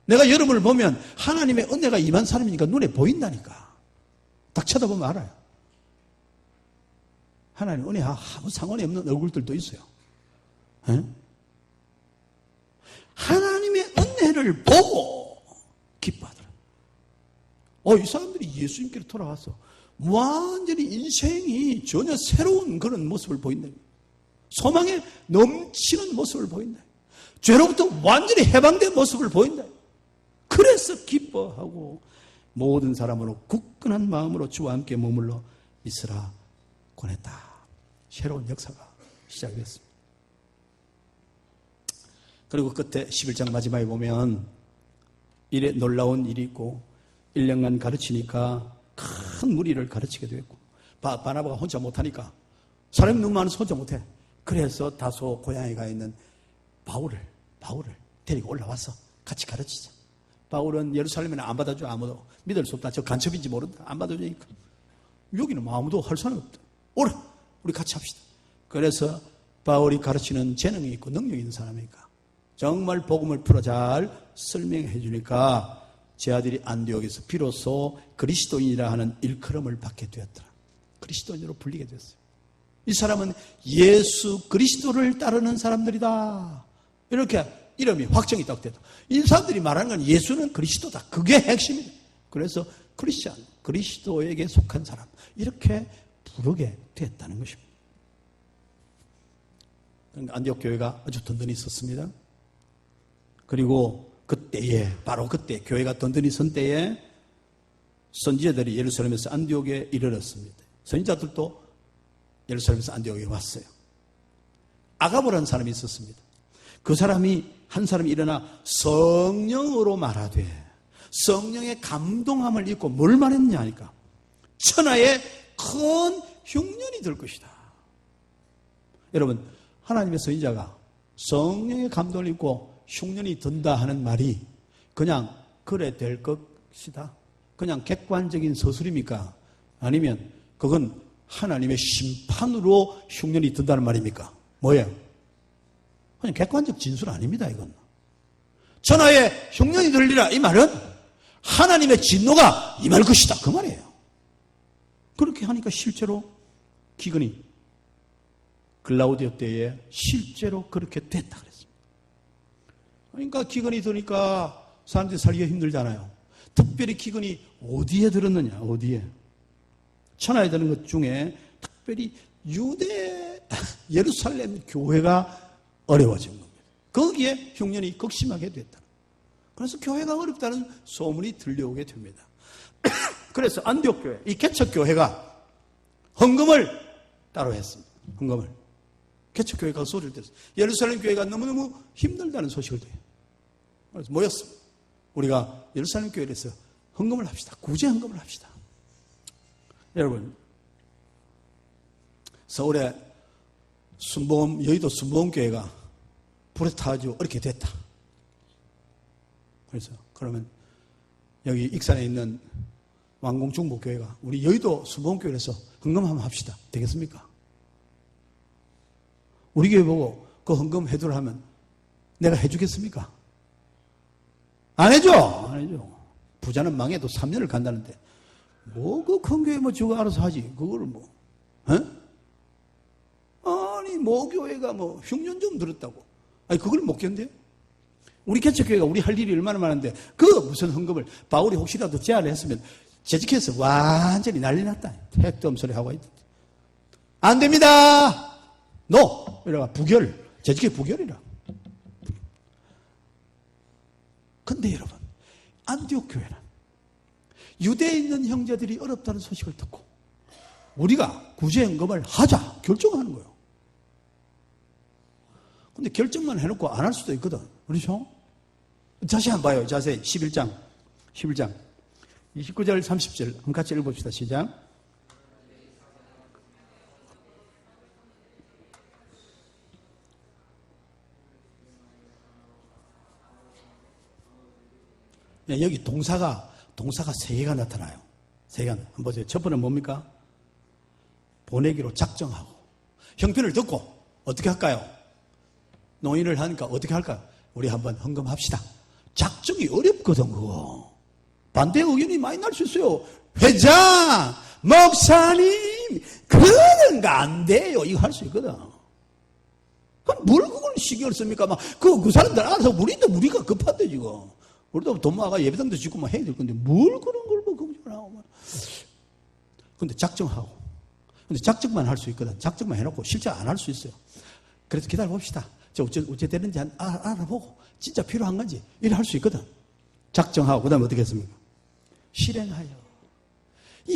내가 여러분을 보면 하나님의 은혜가 임한 사람이니까 눈에 보인다니까. 딱 쳐다보면 알아요. 하나님 은혜와 아무 상관이 없는 얼굴들도 있어요. 에? 하나님의 은혜를 보고 기뻐하더라. 이 사람들이 예수님께로 돌아와서 완전히 인생이 전혀 새로운 그런 모습을 보인다. 소망에 넘치는 모습을 보인다. 죄로부터 완전히 해방된 모습을 보인다. 그래서 기뻐하고 모든 사람으로 굳건한 마음으로 주와 함께 머물러 있으라 권했다. 새로운 역사가 시작됐습니다. 그리고 끝에 11장 마지막에 보면 이래 놀라운 일이 있고 1년간 가르치니까 큰 무리를 가르치게 되었고 바나바가 혼자 못하니까 사람이 너무 많아서 혼자 못해. 그래서 다소 고향에 가 있는 바울을 데리고 올라와서 같이 가르치자. 바울은 예루살렘에는 안 받아줘. 아무도 믿을 수 없다. 저 간첩인지 모른다. 안 받아주니까 여기는 아무도 할 사람이 없다. 오라 우리 같이 합시다. 그래서 바울이 가르치는 재능이 있고 능력이 있는 사람이니까 정말 복음을 풀어 잘 설명해 주니까 제 아들이 안디옥에서 비로소 그리스도인이라 하는 일컬음을 받게 되었더라. 그리스도인으로 불리게 됐어요. 이 사람은 예수 그리스도를 따르는 사람들이다. 이렇게 이름이 확정이 딱 됐다. 이 사람들이 말하는 건 예수는 그리스도다. 그게 핵심이다. 그래서 크리스찬, 그리스도에게 속한 사람 이렇게 부르게 됐다는 것입니다. 그러니까 안디옥 교회가 아주 든든히 섰습니다. 그리고 바로 그때 교회가 든든히 선 때에 선지자들이 예루살렘에서 안디옥에 이르렀습니다. 선지자들도 예루살렘에서 안디옥에 왔어요. 아가보라는 사람이 있었습니다. 그 사람이 한 사람이 일어나 성령으로 말하되 성령의 감동함을 입고 뭘 말했냐 하니까 천하에 큰 흉년이 들 것이다. 여러분 하나님의 선지자가 성령의 감동을 입고 흉년이 든다 하는 말이 그냥 그래 될 것이다. 그냥 객관적인 서술입니까? 아니면 그건 하나님의 심판으로 흉년이 든다는 말입니까? 뭐예요? 그냥 객관적 진술 아닙니다. 이건 천하에 흉년이 들리라 이 말은 하나님의 진노가 임할 것이다 그 말이에요. 그렇게 하니까 실제로 기근이 글라우디오 때에 실제로 그렇게 됐다 그랬습니다. 그러니까 기근이 드니까 사람들이 살기가 힘들잖아요. 특별히 기근이 어디에 들었느냐? 어디에? 천하에 드는 것 중에 특별히 예루살렘 교회가 어려워진 겁니다. 거기에 흉년이 극심하게 됐다. 그래서 교회가 어렵다는 소문이 들려오게 됩니다. 그래서 안디옥 교회, 이 개척 교회가 헌금을 따로 했습니다. 헌금을. 개척 교회가 소리를 들었어요. 예루살렘 교회가 너무너무 힘들다는 소식을 들어요. 그래서 모였습니다. 우리가 예루살렘 교회에서 헌금을 합시다. 구제 헌금을 합시다. 여러분, 서울에 여의도 순복음교회가 불에 타가지고 어렵게 됐다. 그래서 그러면 여기 익산에 있는 왕공중보교회가 우리 여의도 순복음교회에서 헌금 한번 합시다. 되겠습니까? 우리 교회 보고 그 헌금 해두라 하면 내가 해주겠습니까? 안 해줘. 안 해줘. 부자는 망해도 3년을 간다는데 뭐 그 큰 교회 뭐 저거 알아서 하지. 그거를 뭐 아니 뭐 교회가 뭐 흉년 좀 들었다고. 아니 그걸 못 견뎌요? 우리 개척교회가 우리 할 일이 얼마나 많은데 그 무슨 헌금을 바울이 혹시라도 제안을 했으면 재직해서 완전히 난리 났다. 택도 없는 소리 하고 있다. 안 됩니다. 노. 이래가 부결. 재직회 부결이라. 근데 여러분, 안디옥 교회는 유대에 있는 형제들이 어렵다는 소식을 듣고 우리가 구제헌금을 하자 결정하는 거예요. 근데 결정만 해놓고 안 할 수도 있거든. 그렇죠? 다시 한번 봐요. 자세히 11장 29절 30절 한번 같이 읽어봅시다. 시작. 여기 동사가 세 개가 나타나요. 세 개가. 한번 보세요. 첫 번째는 뭡니까? 보내기로 작정하고 형편을 듣고 어떻게 할까요? 농인을 하니까 어떻게 할까요? 우리 한번 헌금합시다. 작정이 어렵거든. 그거 반대 의견이 많이 날 수 있어요. 회장, 목사님 그러는 거 안 돼요. 이거 할 수 있거든. 그럼 뭘 그걸 신경을 씁니까? 그 사람들 알아서 우리가 급한데 지금. 우리도 돈 모아가 예배당도 짓고 해야 될 건데 뭘 그런 걸 걱정을 하고. 근데 작정하고. 근데 작정만 할 수 있거든. 작정만 해놓고 실제 안 할 수 있어요. 그래서 기다려봅시다. 어째 되는지 알아보고 진짜 필요한 건지 이래 할 수 있거든. 작정하고 그 다음에 어떻게 했습니까? 실행하여.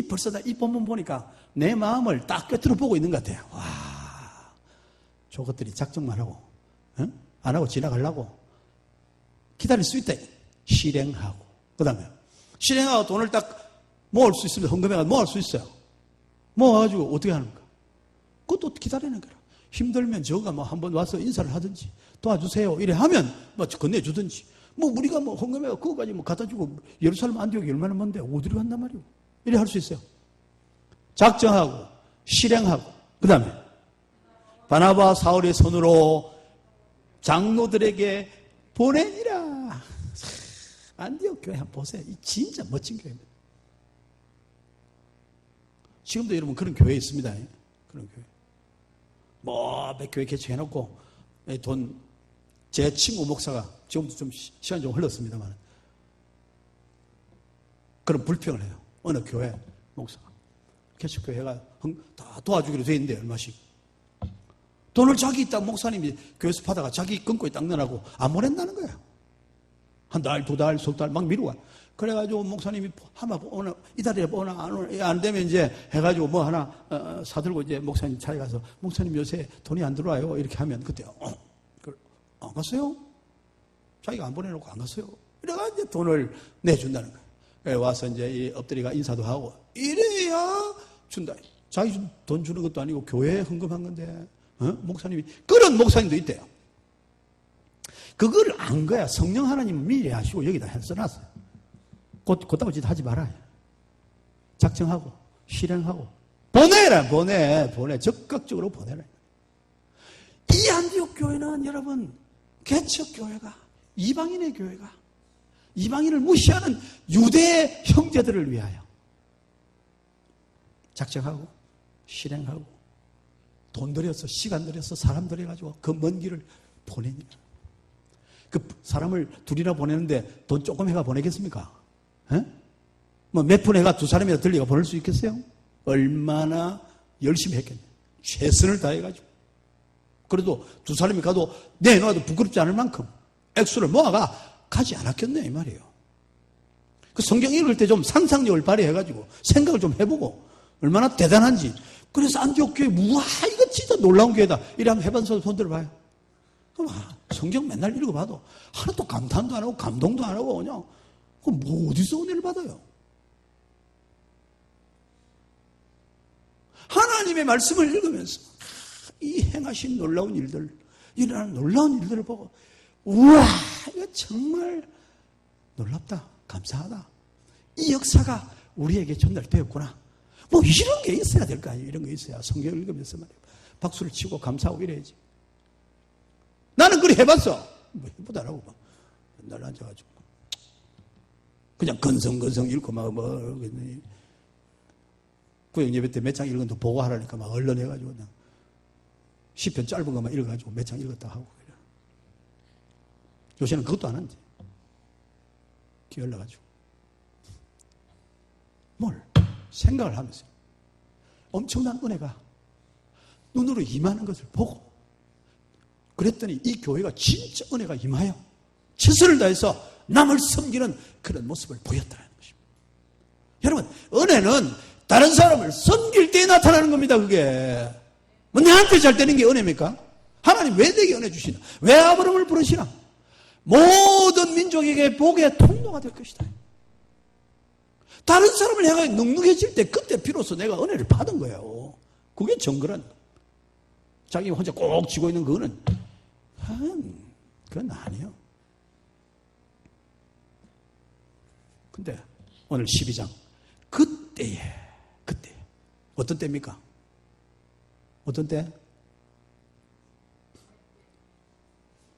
벌써 이 본문 보니까 내 마음을 딱 꿰뚫어 보고 있는 것 같아요. 와, 저것들이 작정만 하고 안 하고 지나가려고 기다릴 수 있다. 실행하고 그 다음에 실행하고 돈을 딱 모을 수 있으면 헌금해가지고 모을 수 있어요. 모아가지고 어떻게 하는가? 그것도 기다리는 거라. 힘들면 저가 한번 와서 인사를 하든지 도와주세요 이래 하면 건네주든지 우리가 헌금해가 그거까지 갖다 주고 예루살렘 안디옥이 얼마나 먼데 어디로 간단 말이오. 이래 할 수 있어요. 작정하고 실행하고 그 다음에 바나바 사울의 손으로 장로들에게 보내니라. 안디옥 교회 한번 보세요. 이 진짜 멋진 교회입니다. 지금도 여러분 그런 교회 있습니다. 그런 교회. 몇 교회 개척해놓고 제 친구 목사가 지금도 좀 시간이 좀 흘렀습니다만 그런 불평을 해요. 어느 교회 목사가 개척교회가 다 도와주기로 돼 있는데 얼마씩 돈을 자기 딱 목사님이 교회에서 받아가 자기 끊고에 딱 넣으라고 안 보낸다는 거예요. 한 달, 두 달, 석 달 막 미루고 그래가지고 목사님이 오늘 이달에 오나 안 되면 이제 해가지고 하나 사들고 이제 목사님 차에 가서 목사님 요새 돈이 안 들어와요 이렇게 하면 그때 안 갔어요? 자기가 안 보내놓고 안 갔어요? 이래가 이제 돈을 내준다는 거예요. 그래 와서 이제 엎드리가 인사도 하고 이래야 준다. 자기 돈 주는 것도 아니고 교회에 헌금한 건데 목사님이 그런 목사님도 있대요. 그걸 안 거야. 성령 하나님 미리 하시고 여기다 써놨어요. 곧다고 짓 하지 말아요. 작정하고 실행하고 보내 적극적으로 보내라. 이 안디옥 교회는 여러분 개척교회가 이방인의 교회가 이방인을 무시하는 유대 형제들을 위하여 작정하고 실행하고 돈 들여서 시간 들여서 사람 들여가지고 그 먼 길을 보내니라. 그 사람을 둘이나 보내는데 돈 조금 해가 보내겠습니까? 몇 푼 해가 두 사람이나 들리가 보낼 수 있겠어요? 얼마나 열심히 했겠네. 최선을 다해가지고. 그래도 두 사람이 가도 내놔도 부끄럽지 않을 만큼 액수를 모아가 가지 않았겠네 이 말이에요. 그 성경 읽을 때 좀 상상력을 발휘해가지고 생각을 좀 해보고 얼마나 대단한지. 그래서 안디옥 교회 우와 이거 진짜 놀라운 교회다 이래 한번 해봐서 손 들어봐요. 그럼 성경 맨날 읽어봐도 하나도 감탄도 안 하고 감동도 안 하고 그냥 그럼 어디서 은혜를 받아요? 하나님의 말씀을 읽으면서 이 행하신 놀라운 일들 일어나는 놀라운 일들을 보고 우와 이거 정말 놀랍다 감사하다 이 역사가 우리에게 전달되었구나 이런 게 있어야 될 거 아니에요. 이런 게 있어야 성경을 읽으면서 말이에요. 박수를 치고 감사하고 이래야지. 나는 그리 해봤어. 해보다라고 맨날 앉아가지고 그냥 건성건성 읽고 구역 예배 때 몇 장 읽은 거 보고 하라니까 막 얼른 해가지고 그냥 시편 짧은 것만 읽어가지고 몇 장 읽었다 하고 요새는 그것도 안 한대. 기어올라가지고. 뭘 생각을 하면서 엄청난 은혜가 눈으로 임하는 것을 보고 그랬더니 이 교회가 진짜 은혜가 임하여 최선을 다해서 남을 섬기는 그런 모습을 보였다는 것입니다. 여러분, 은혜는 다른 사람을 섬길 때 나타나는 겁니다. 그게 뭐 내한테 잘 되는 게 은혜입니까? 하나님 왜 내게 은혜 주시나? 왜 아브라함을 부르시나? 모든 민족에게 복의 통로가 될 것이다. 다른 사람을 향하여 눅눅해질 때 그때 비로소 내가 은혜를 받은 거예요. 그게 정글한 자기 혼자 꼭 쥐고 있는 그거는 그건 아니에요. 근데 오늘 12장 그때 어떤 때입니까? 어떤 때?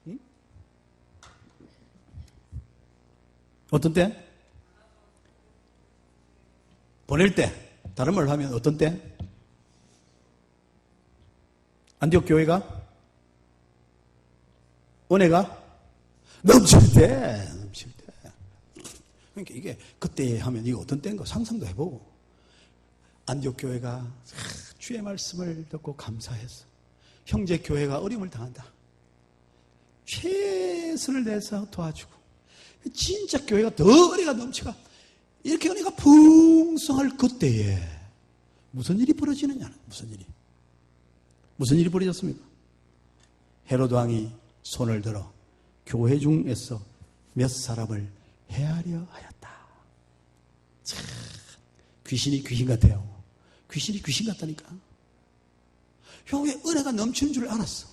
응? 어떤 때? 보낼 때. 다른 말로 하면 어떤 때? 안디옥 교회가 은혜가 넘칠 때. 그러니까 이게 그때 하면 이게 어떤 때인가 상상도 해보고 안디옥 교회가 주의 말씀을 듣고 감사해서 형제 교회가 어려움을 당한다. 최선을 다해서 도와주고 진짜 교회가 더 은혜가 넘치가 이렇게 은혜가 풍성할 그때에 무슨 일이 벌어지느냐는 무슨 일이 벌어졌습니까? 헤롯 왕이 손을 들어 교회 중에서 몇 사람을 헤아려 하였다. 참, 귀신이 귀신 같아요. 귀신이 귀신 같다니까. 요게 은혜가 넘치는 줄 알았어.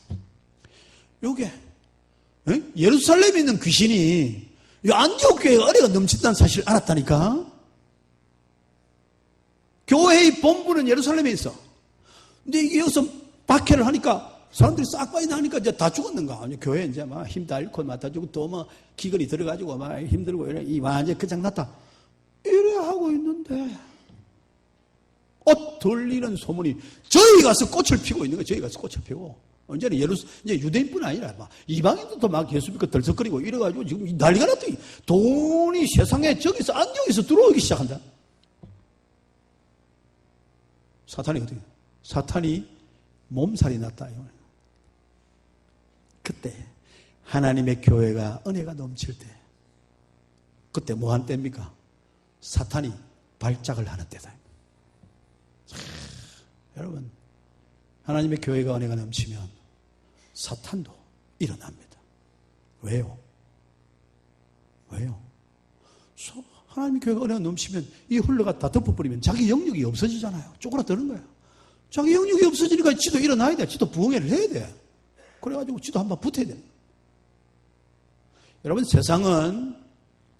요게 예루살렘에 있는 귀신이 안디옥 교회가 은혜가 넘친다는 사실을 알았다니까. 교회의 본부는 예루살렘에 있어. 근데 이게 여기서 박해를 하니까 사람들이 싹 빠이 나니까 이제 다 죽었는가. 아니, 교회 이제 막 힘 다 잃고 막 다 죽고 또 뭐 기근이 들어가지고 막 힘들고 이래. 이 완전 끝장 났다. 이래 하고 있는데 들리는 소문이 저희 가서 꽃을 피고 있는 거예요. 저희 가서 꽃을 피고. 언제는 이제 유대인뿐 아니라 막 이방인들도 막 예수 믿고 덜썩거리고 이래가지고 지금 난리가 났더니 돈이 세상에 저기서 안디옥에서 들어오기 시작한다. 사탄이 어떻게? 사탄이 몸살이 났다. 그때 하나님의 교회가 은혜가 넘칠 때 그때 뭐 한 때입니까? 사탄이 발작을 하는 때다. 여러분, 하나님의 교회가 은혜가 넘치면 사탄도 일어납니다. 왜요? 하나님의 교회가 은혜가 넘치면 이 흘러가 다 덮어버리면 자기 영역이 없어지잖아요. 쪼그라드는 거예요. 자기 영역이 없어지니까 지도 일어나야 돼. 지도 부흥회를 해야 돼. 그래가지고 지도 한번 붙어야 돼. 여러분, 세상은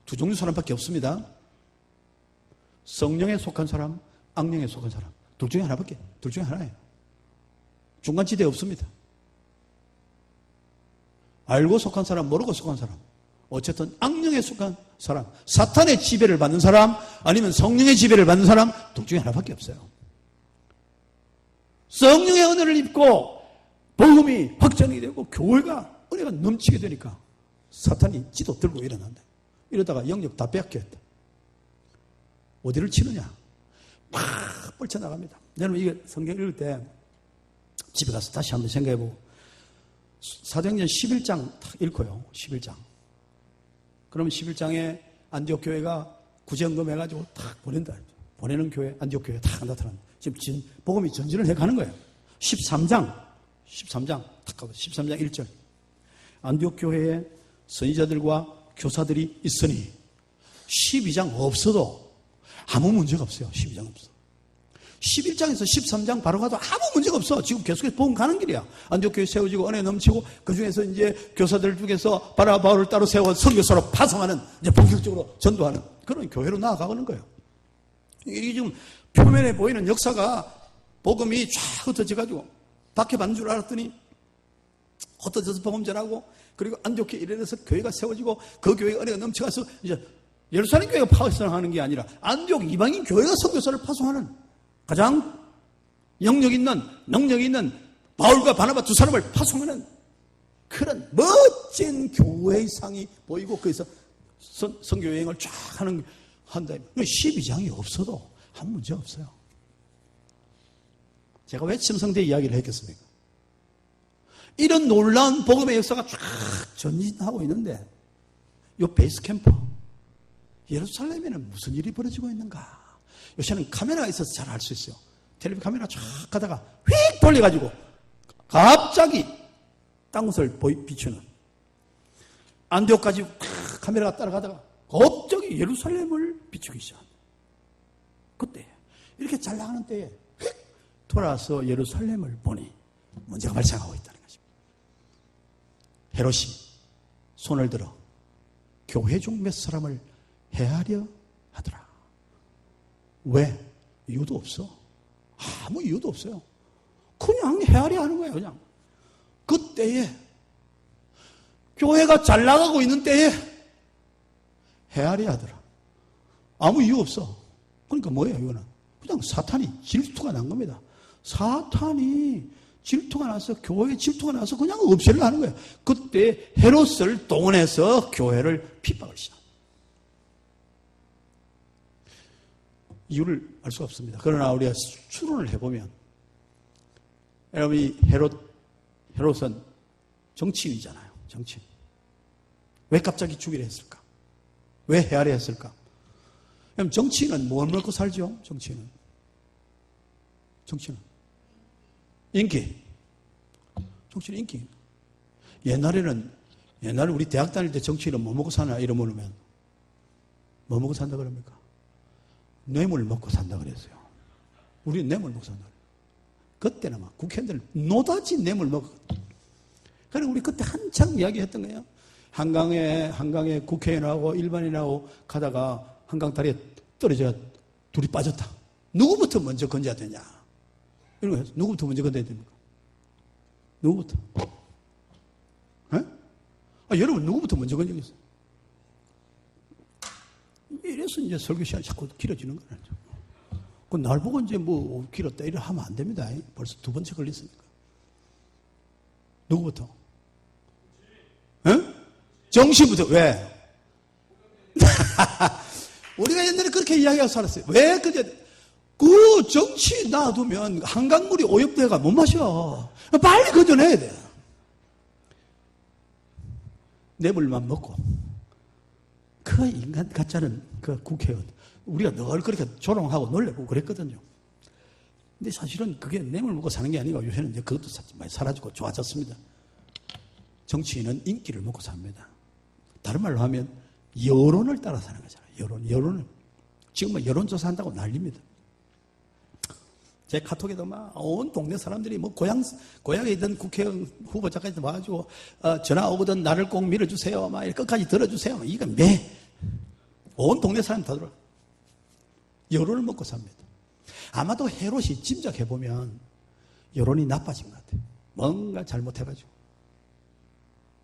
두 종류 사람밖에 없습니다. 성령에 속한 사람, 악령에 속한 사람. 둘 중에 하나밖에. 둘 중에 하나예요. 중간지대 없습니다. 알고 속한 사람, 모르고 속한 사람. 어쨌든 악령에 속한 사람, 사탄의 지배를 받는 사람, 아니면 성령의 지배를 받는 사람, 둘 중에 하나밖에 없어요. 성령의 은혜를 입고 복음이 확장이 되고 교회가 은혜가 넘치게 되니까 사탄이 지도 들고 일어난다. 이러다가 영역 다 뺏겼다. 어디를 치느냐? 막 뻗쳐나갑니다. 여러분, 이게 성경 읽을 때 집에 가서 다시 한번 생각해보고 사도행전 11장 딱 읽고요. 11장. 그러면 11장에 안디옥 교회가 구제헌금 해가지고 탁 보낸다. 보내는 교회, 안디옥 교회가 탁 나타난다. 지금 복음이 전진을 해가는 거예요. 13장 탁 가고 13장 1절. 안디옥 교회에 선지자들과 교사들이 있으니 12장 없어도 아무 문제가 없어요. 12장 없어. 11장에서 13장 바로 가도 아무 문제가 없어. 지금 계속해서 복음 가는 길이야. 안디옥 교회 세워지고 은혜 넘치고 그 중에서 이제 교사들 중에서 바울을 따로 세워 선교사로 파송하는 이제 본격적으로 전도하는 그런 교회로 나아가는 거예요. 이게 지금 표면에 보이는 역사가 복음이 쫙 흩어져가지고 박해받는 줄 알았더니 흩어져서 복음 전하고 그리고 안디옥 교회 이래서 교회가 세워지고 그 교회가 은혜가 넘쳐가서 이제 예루살렘 교회가 파송하는 게 아니라 안디옥 이방인 교회가 선교사를 파송하는 가장 영역 있는 능력 있는 바울과 바나바 두 사람을 파송하는 그런 멋진 교회의 상이 보이고 거기서 선교 여행을 쫙 한다. 12장이 없어도 한 문제 없어요. 제가 왜 첨성대 이야기를 했겠습니까? 이런 놀라운 복음의 역사가 쫙 전진하고 있는데 이 베이스 캠프 예루살렘에는 무슨 일이 벌어지고 있는가? 요새는 카메라가 있어서 잘 알 수 있어요. 텔레비 카메라 쫙 가다가 휙 돌려가지고 갑자기 딴 곳을 비추는 안디옥까지 카메라가 따라가다가 갑자기 예루살렘을 비추기 시작합니다. 그때 이렇게 잘 나가는 때에 휙 돌아서 예루살렘을 보니 문제가 발생하고 있다는 것입니다. 헤롯이 손을 들어 교회 중 몇 사람을 해하려 하더라. 왜? 이유도 없어. 아무 이유도 없어요. 그냥 해하려 하는 거예요. 그냥. 그때에 교회가 잘 나가고 있는 때에 해하려 하더라. 아무 이유 없어. 그러니까 뭐예요 이거는? 그냥 사탄이 질투가 난 겁니다. 사탄이 질투가 나서 교회에 질투가 나서 그냥 없애려 하는 거예요. 그때 헤롯을 동원해서 교회를 핍박을 시작. 이유를 알 수가 없습니다. 그러나 우리가 추론을 해보면 여러분 이 헤롯은 정치인이잖아요. 정치인. 왜 갑자기 죽이려 했을까? 왜 해하려 했을까? 그럼 정치인은 뭘 먹고 살죠? 정치인은 인기. 정치인 인기. 옛날에 우리 대학 다닐 때 정치인은 뭐 먹고 사나 이러 물으면 뭐 먹고 산다 그럽니까? 뇌물 먹고 산다 그랬어요. 우리는 뇌물 먹고 산다. 그때는 막 국회의원들 노다지 뇌물 먹었거든. 그래서 우리 그때 한창 이야기했던 거예요. 한강에 국회의원하고 일반인하고 가다가 한강 다리에 떨어져 둘이 빠졌다. 누구부터 먼저 건져야 되냐? 이런 거 해서 누구부터 먼저 건져야 됩니까? 누구부터? 여러분 누구부터 먼저 건져겠어요? 이래서 이제 설교 시간이 자꾸 길어지는 거예요. 날 보고 이제 뭐 길었다 이래 하면 안 됩니다. 벌써 두 번째 걸렸으니까. 누구부터? 정치부터. 왜? 우리가 옛날에 그렇게 이야기하고 살았어요. 왜 그 정치 놔두면 한강물이 오염돼가 못 마셔. 빨리 건져내야 돼. 뇌물만 먹고. 그 인간 가짜는 그 국회의원. 우리가 늘 그렇게 조롱하고 놀래고 그랬거든요. 근데 사실은 그게 뇌물 먹고 사는 게 아니고 요새는 이제 그것도 많이 사라지고 좋아졌습니다. 정치인은 인기를 먹고 삽니다. 다른 말로 하면 여론을 따라 사는 거잖아요. 여론을. 지금은 여론조사 한다고 난립니다. 제 카톡에도 막 온 동네 사람들이 뭐 고향에 있던 국회의원 후보자까지 와가지고 전화 오거든 나를 꼭 밀어주세요. 막 끝까지 들어주세요. 이거 온 동네 사람 다 들어. 여론을 먹고 삽니다. 아마도 헤롯이 짐작해보면 여론이 나빠진 것 같아요. 뭔가 잘못해가지고.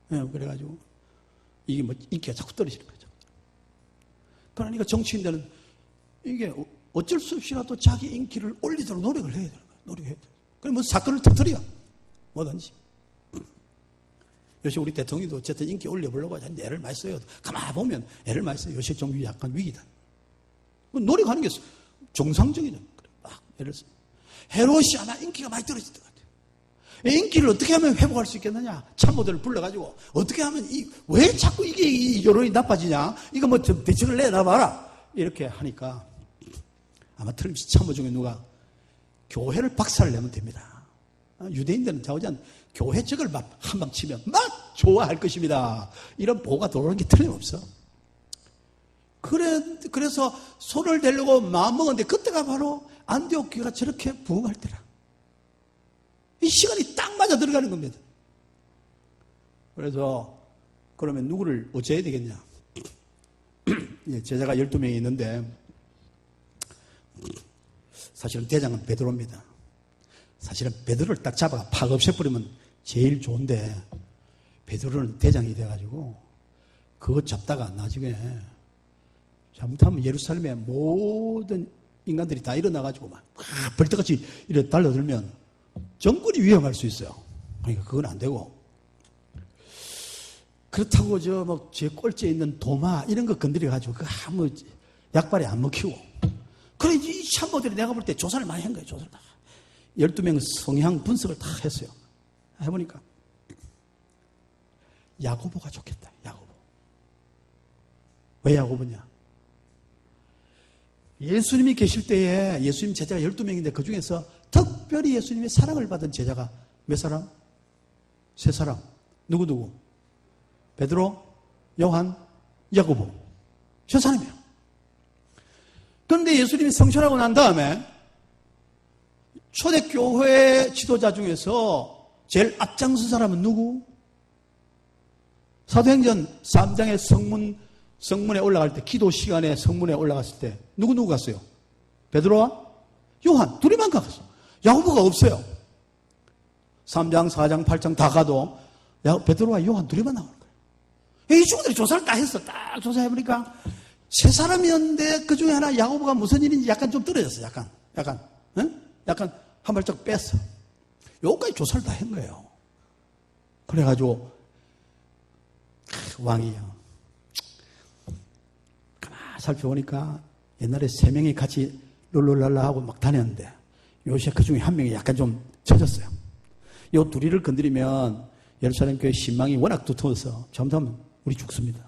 그래가지고 이게 뭐 인기가 자꾸 떨어지는 거죠. 그러니까 정치인들은 이게 어쩔 수 없이라도 자기 인기를 올리도록 노력을 해야 되는 거예요. 노력해야 돼요. 그럼 뭐 사건을 터뜨려. 뭐든지. 요새 우리 대통령도 어쨌든 인기 올려보려고 하는데 애를 많이 써요. 가만히 보면 애를 많이 써요. 요새 좀 약간 위기다. 노력하는 게 정상적이죠. 예를 들어서 헤롯이 아마 인기가 많이 떨어질 것 같아요. 인기를 어떻게 하면 회복할 수 있겠느냐? 참모들을 불러가지고 어떻게 하면 왜 자꾸 이게 여론이 나빠지냐? 이거 뭐 좀 대책을 내놔봐라. 이렇게 하니까 아마 틀림없이 참모 중에 누가 교회를 박살내면 됩니다. 유대인들은 자오잔 교회 적을 막 한 방 치면 막 좋아할 것입니다. 이런 보고가 들어오는 게 틀림없어. 그래서 손을 대려고 마음먹었는데 그때가 바로 안디옥 교회가 저렇게 부흥할 때라. 이 시간이 딱 맞아 들어가는 겁니다. 그래서 그러면 누구를 어째야 되겠냐? 제자가 12명이 있는데 사실은 대장은 베드로입니다. 사실은 베드로를 딱 잡아가 팍 없애버리면 제일 좋은데 베드로는 대장이 돼가지고 그거 잡다가 나중에 잘못하면 예루살렘의 모든 인간들이 다 일어나가지고 막 벌떡같이 이렇게 달려들면 정권이 위험할 수 있어요. 그러니까 그건 안 되고 그렇다고 제 꼴찌에 있는 도마 이런 거 건드려가지고 그 아무 약발에 안 먹히고. 그래 이 참모들이 내가 볼 때 조사를 많이 한 거예요. 조사를 다. 12명 성향 분석을 다 했어요. 해보니까 야고보가 좋겠다. 야고보. 왜 야고보냐? 예수님이 계실 때에 예수님 제자가 12명인데 그 중에서 특별히 예수님의 사랑을 받은 제자가 몇 사람? 3사람. 누구? 베드로, 요한, 야고보. 3사람이에요. 그런데 예수님이 성천하고 난 다음에 초대교회 지도자 중에서 제일 앞장선 사람은 누구? 사도행전 3장의 성문에 올라갈 때, 기도 시간에 성문에 올라갔을 때 누구 갔어요? 베드로와 요한 둘이만 갔어요. 야고보가 없어요. 3장, 4장, 8장 다 가도 베드로와 요한 둘이만 나오는 거예요. 이 친구들이 조사를 다 했어. 딱 조사해보니까 3사람이었는데 그 중에 하나 야고보가 무슨 일인지 약간 좀 떨어졌어. 약간 한 발짝 뺐어. 요까지 조사를 다 한 거예요. 그래가지고 왕이요. 가만히 살펴보니까 옛날에 3명이 같이 롤롤랄라 하고 막 다녔는데 요새 그 중에 한 명이 약간 좀 젖었어요. 요 둘이를 건드리면 예루살렘 교회 신망이 워낙 두터워서 잘못하면 우리 죽습니다.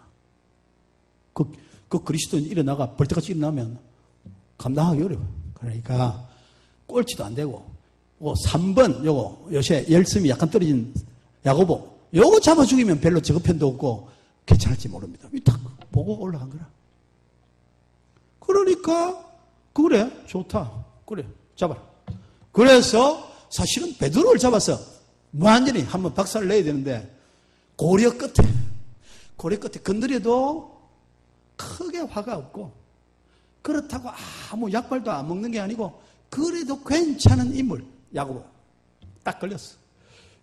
그 그리스도인 일어나가 벌떡같이 일어나면 감당하기 어려워요. 그러니까 꼴찌도 안 되고 3번 요새 열심이 약간 떨어진 야고보 요거 잡아 죽이면 별로 저급편도 없고 괜찮을지 모릅니다. 딱 보고 올라간 거라. 그러니까 그래 좋다. 그래 잡아라. 그래서 사실은 베드로를 잡아서 완전히 한번 박살을 내야 되는데 고려 끝에 건드려도 크게 화가 없고 그렇다고 아무 약발도 안 먹는 게 아니고 그래도 괜찮은 인물 야고보 딱 걸렸어.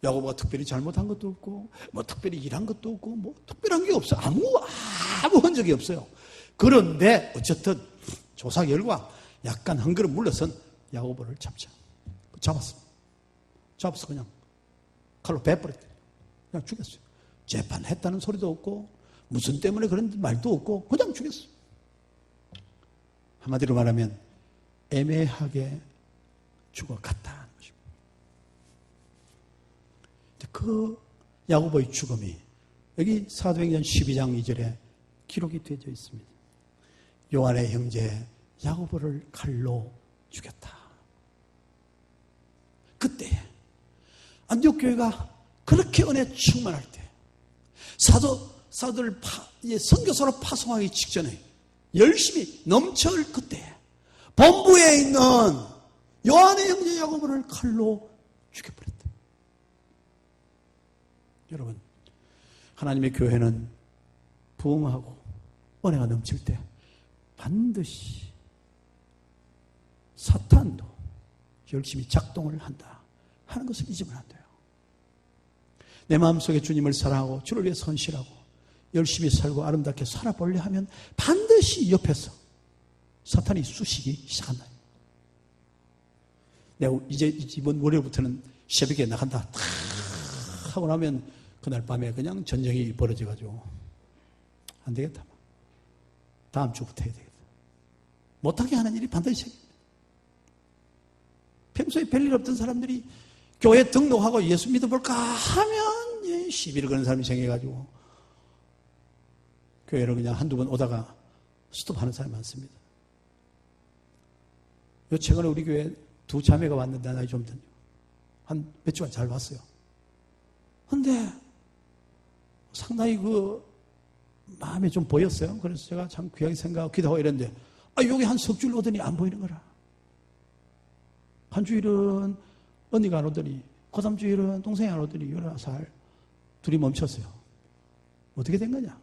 야고보가 특별히 잘못한 것도 없고 특별히 일한 것도 없고 특별한 게 없어. 아무 흔적이 없어요. 그런데 어쨌든 조사 결과 약간 한 걸음 물러선 야고보를 잡았어. 그냥 칼로 베버렸대. 그냥 죽였어요. 재판했다는 소리도 없고 무슨 때문에 그런 말도 없고 그냥 죽였어. 한마디로 말하면 애매하게 죽어갔다는 것입니다. 그 야고보의 죽음이 여기 사도행전 12장 2절에 기록이 되어져 있습니다. 요한의 형제 야고보를 칼로 죽였다. 그때 안디옥 교회가 그렇게 은혜 충만할 때 사도들 선교사로 파송하기 직전에 열심히 넘쳐올 그때 본부에 있는 요한의 형제 야고보를 칼로 죽여버렸다. 여러분 하나님의 교회는 부흥하고 은혜가 넘칠 때 반드시 사탄도 열심히 작동을 한다 하는 것을 잊으면 안 돼요. 내 마음속에 주님을 사랑하고 주를 위해 헌신하고 열심히 살고 아름답게 살아보려 하면 반드시 옆에서 사탄이 쑤시기 시작한다. 내가 이제 이번 월요일부터는 새벽에 나간다 탁 하고 나면 그날 밤에 그냥 전쟁이 벌어져가지고 안 되겠다. 다음 주부터 해야 되겠다. 못하게 하는 일이 반드시 생깁니다. 평소에 별일 없던 사람들이 교회 등록하고 예수 믿어볼까 하면 시비를 거는 사람이 생겨가지고 교회를 그냥 한두 번 오다가 스톱하는 사람이 많습니다. 요 최근에 우리 교회 2 자매가 왔는데 나이 좀 든요. 한 몇 주간 잘 왔어요. 근데 상당히 마음에 좀 보였어요. 그래서 제가 참 귀하게 생각하고 기도하고 이랬는데 여기 한 석 줄 오더니 안 보이는 거라. 한 주일은 언니가 안 오더니 그 다음 주일은 동생이 안 오더니 11살 둘이 멈췄어요. 어떻게 된 거냐?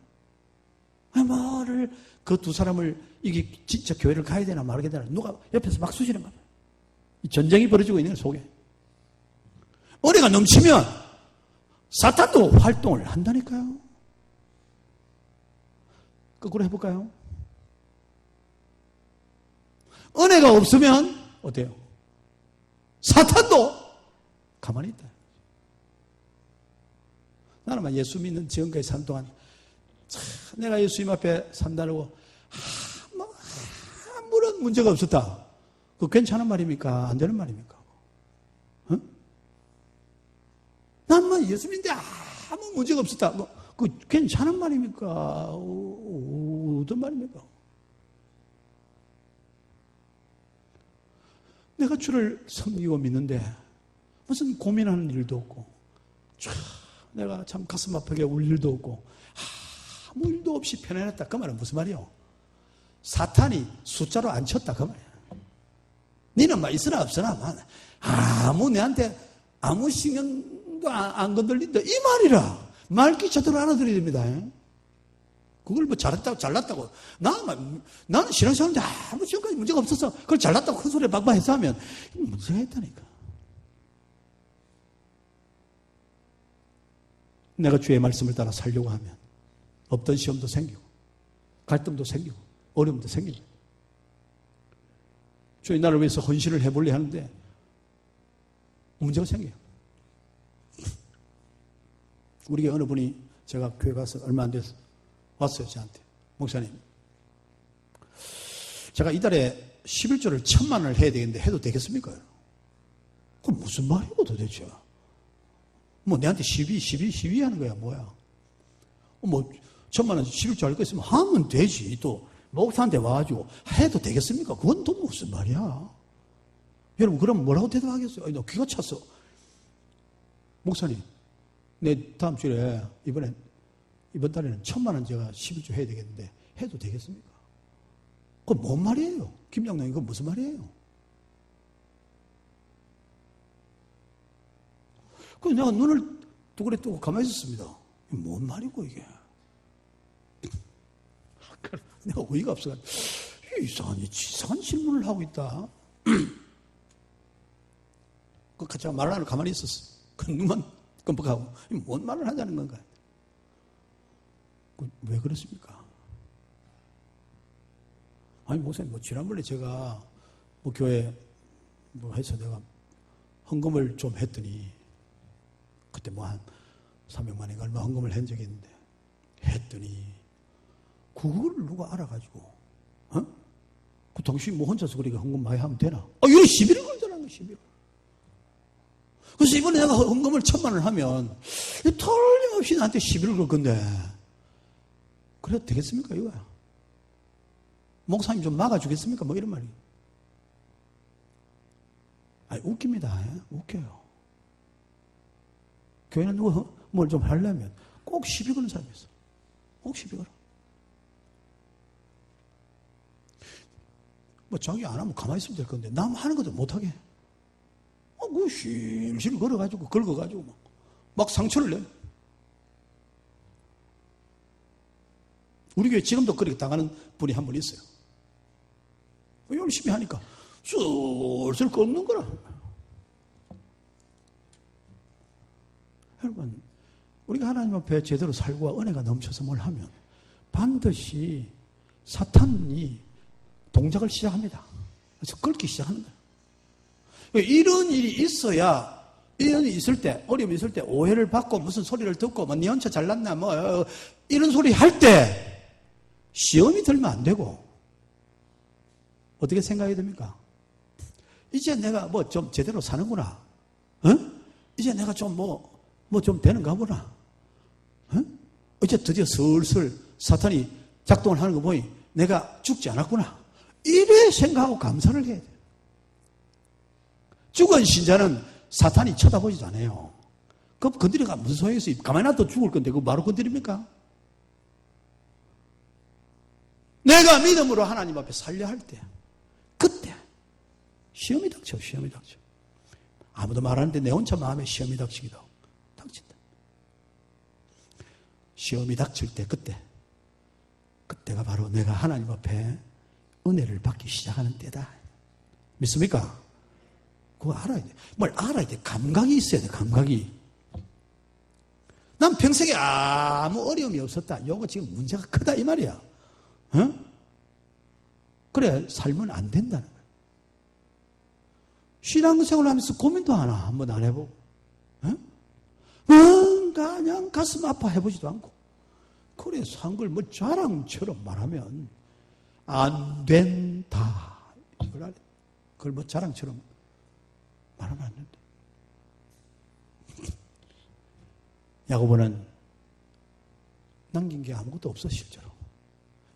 뭐를 그 2 사람을 이게 진짜 교회를 가야 되나 말아야 되나 누가 옆에서 막 쑤시는 거야. 이 전쟁이 벌어지고 있는 속에 은혜가 넘치면 사탄도 활동을 한다니까요. 거꾸로 해볼까요? 은혜가 없으면 어때요? 사탄도 가만히 있다. 나는 예수 믿는 지금까지 산 동안 내가 예수님 앞에 산다고 아무런 문제가 없었다. 그거 괜찮은 말입니까? 안 되는 말입니까? 어? 난만 예수님인데 아무 문제가 없었다. 그 괜찮은 말입니까? 어떤 말입니까? 내가 주를 섬기고 믿는데 무슨 고민하는 일도 없고 내가 참 가슴 아프게 울 일도 없고 아무 일도 없이 편안했다. 그 말은 무슨 말이요? 사탄이 숫자로 안 쳤다. 그 말이야. 니는 막 있으나 없으나 아무 내한테 아무 신경도 안 건들린다. 이 말이라. 말귀 제대로 알아들어야 됩니다. 그걸 뭐 잘났다고. 나는 신앙생활인데 아무 지금까지 문제가 없었어. 그걸 잘났다고 큰 소리에 박박 해서 하면 문제가 있다니까. 내가 주의 말씀을 따라 살려고 하면 없던 시험도 생기고 갈등도 생기고 어려움도 생기고 주의 나를 위해서 헌신을 해보려 하는데 문제가 생겨요. 우리 어느 분이 제가 교회 가서 얼마 안 돼서 왔어요. 저한테. 목사님, 제가 이달에 11조를 1,000만 원을 해야 되겠는데 해도 되겠습니까? 그럼 무슨 말이고 도대체? 뭐 내한테 시비 하는 거야 뭐야? 뭐 1,000만 원 11조 할 거 있으면 하면 되지. 또 목사한테 와가지고 해도 되겠습니까? 그건 또 무슨 말이야? 여러분 그럼 뭐라고 대답하겠어요? 너 귀가 찼어. 목사님, 내 다음 주에 이번 달에는 1,000만 원 제가 11조 해야 되겠는데 해도 되겠습니까? 그건 뭔 말이에요? 김장로님 그건 무슨 말이에요? 그래서 내가 눈을 두그레 뜨고 가만히 있었습니다. 뭔 말이고 이게? 내가 어이가 없어가지고 이상한 질문을 하고 있다. 그 제가 말을 안 하고 가만히 있었어. 그 눈만 끔뻑하고 뭔 말을 하자는 건가? 왜 그렇습니까? 아니 목사님 뭐 지난번에 제가 뭐 교회 뭐 해서 내가 헌금을 좀 했더니 그때 뭐 한 300만 원인가 얼마 헌금을 한 적이 있는데 했더니 그걸 누가 알아가지고 그 당신 뭐 혼자서 그렇게 헌금 많이 하면 되나? 이거 11을 걸더라는 거야. 11을. 그래서 이번에 내가 헌금을 1,000만 원을 하면 틀림없이 나한테 11을 걸 건데 그래도 되겠습니까 이거야? 목사님 좀 막아주겠습니까? 뭐 이런 말이. 아니 웃깁니다. 웃겨요. 교회는 누가 뭘 좀 하려면 꼭 시비 거는 사람이 있어. 꼭 시비 걸어. 뭐 자기 안 하면 가만히 있으면 될 건데 남 하는 것도 못하게. 그 실실 걸어가지고 긁어가지고 막 상처를 내. 우리 교회 지금도 그렇게 당하는 분이 한 분 있어요. 열심히 하니까 슬슬 꺾는 거라. 여러분, 우리가 하나님 앞에 제대로 살고 은혜가 넘쳐서 뭘 하면 반드시 사탄이 동작을 시작합니다. 그래서 긁기 시작하는 거예요. 이런 일이 있어야, 이런 일이 있을 때, 어려움이 있을 때 오해를 받고 무슨 소리를 듣고 뭐 니 혼자 잘났나 뭐 이런 소리 할 때 시험이 들면 안 되고 어떻게 생각해야 됩니까? 이제 내가 뭐 좀 제대로 사는구나. 이제 내가 좀 뭐 좀 되는가 보나. 이제 드디어 슬슬 사탄이 작동을 하는 거 보니 내가 죽지 않았구나. 이래 생각하고 감사를 해야 돼요. 죽은 신자는 사탄이 쳐다보지도 않아요. 그럼 건드려가 무슨 소용이 있어요? 가만히 놔둬 죽을 건데 그거 바로 건드립니까? 내가 믿음으로 하나님 앞에 살려 할 때, 그때 시험이 닥쳐. 아무도 말하는데 내 혼자 마음에 시험이 닥치기도 하고 닥친다. 시험이 닥칠 때 그때가 바로 내가 하나님 앞에 은혜를 받기 시작하는 때다. 믿습니까? 그거 알아야 돼. 뭘 알아야 돼. 감각이 있어야 돼. 감각이. 난 평생에 아무 어려움이 없었다. 요거 지금 문제가 크다 이 말이야. 그래 삶은 안 된다는 거야. 신앙생활을 하면서 고민도 한번 안 해보고 뭔가 그냥 가슴 아파 해보지도 않고 그 그래, 산 걸 뭐 자랑처럼 말하면 안 된다. 그걸 뭐 자랑처럼 말하면 안 된다. 야고보는 남긴 게 아무것도 없어, 실제로.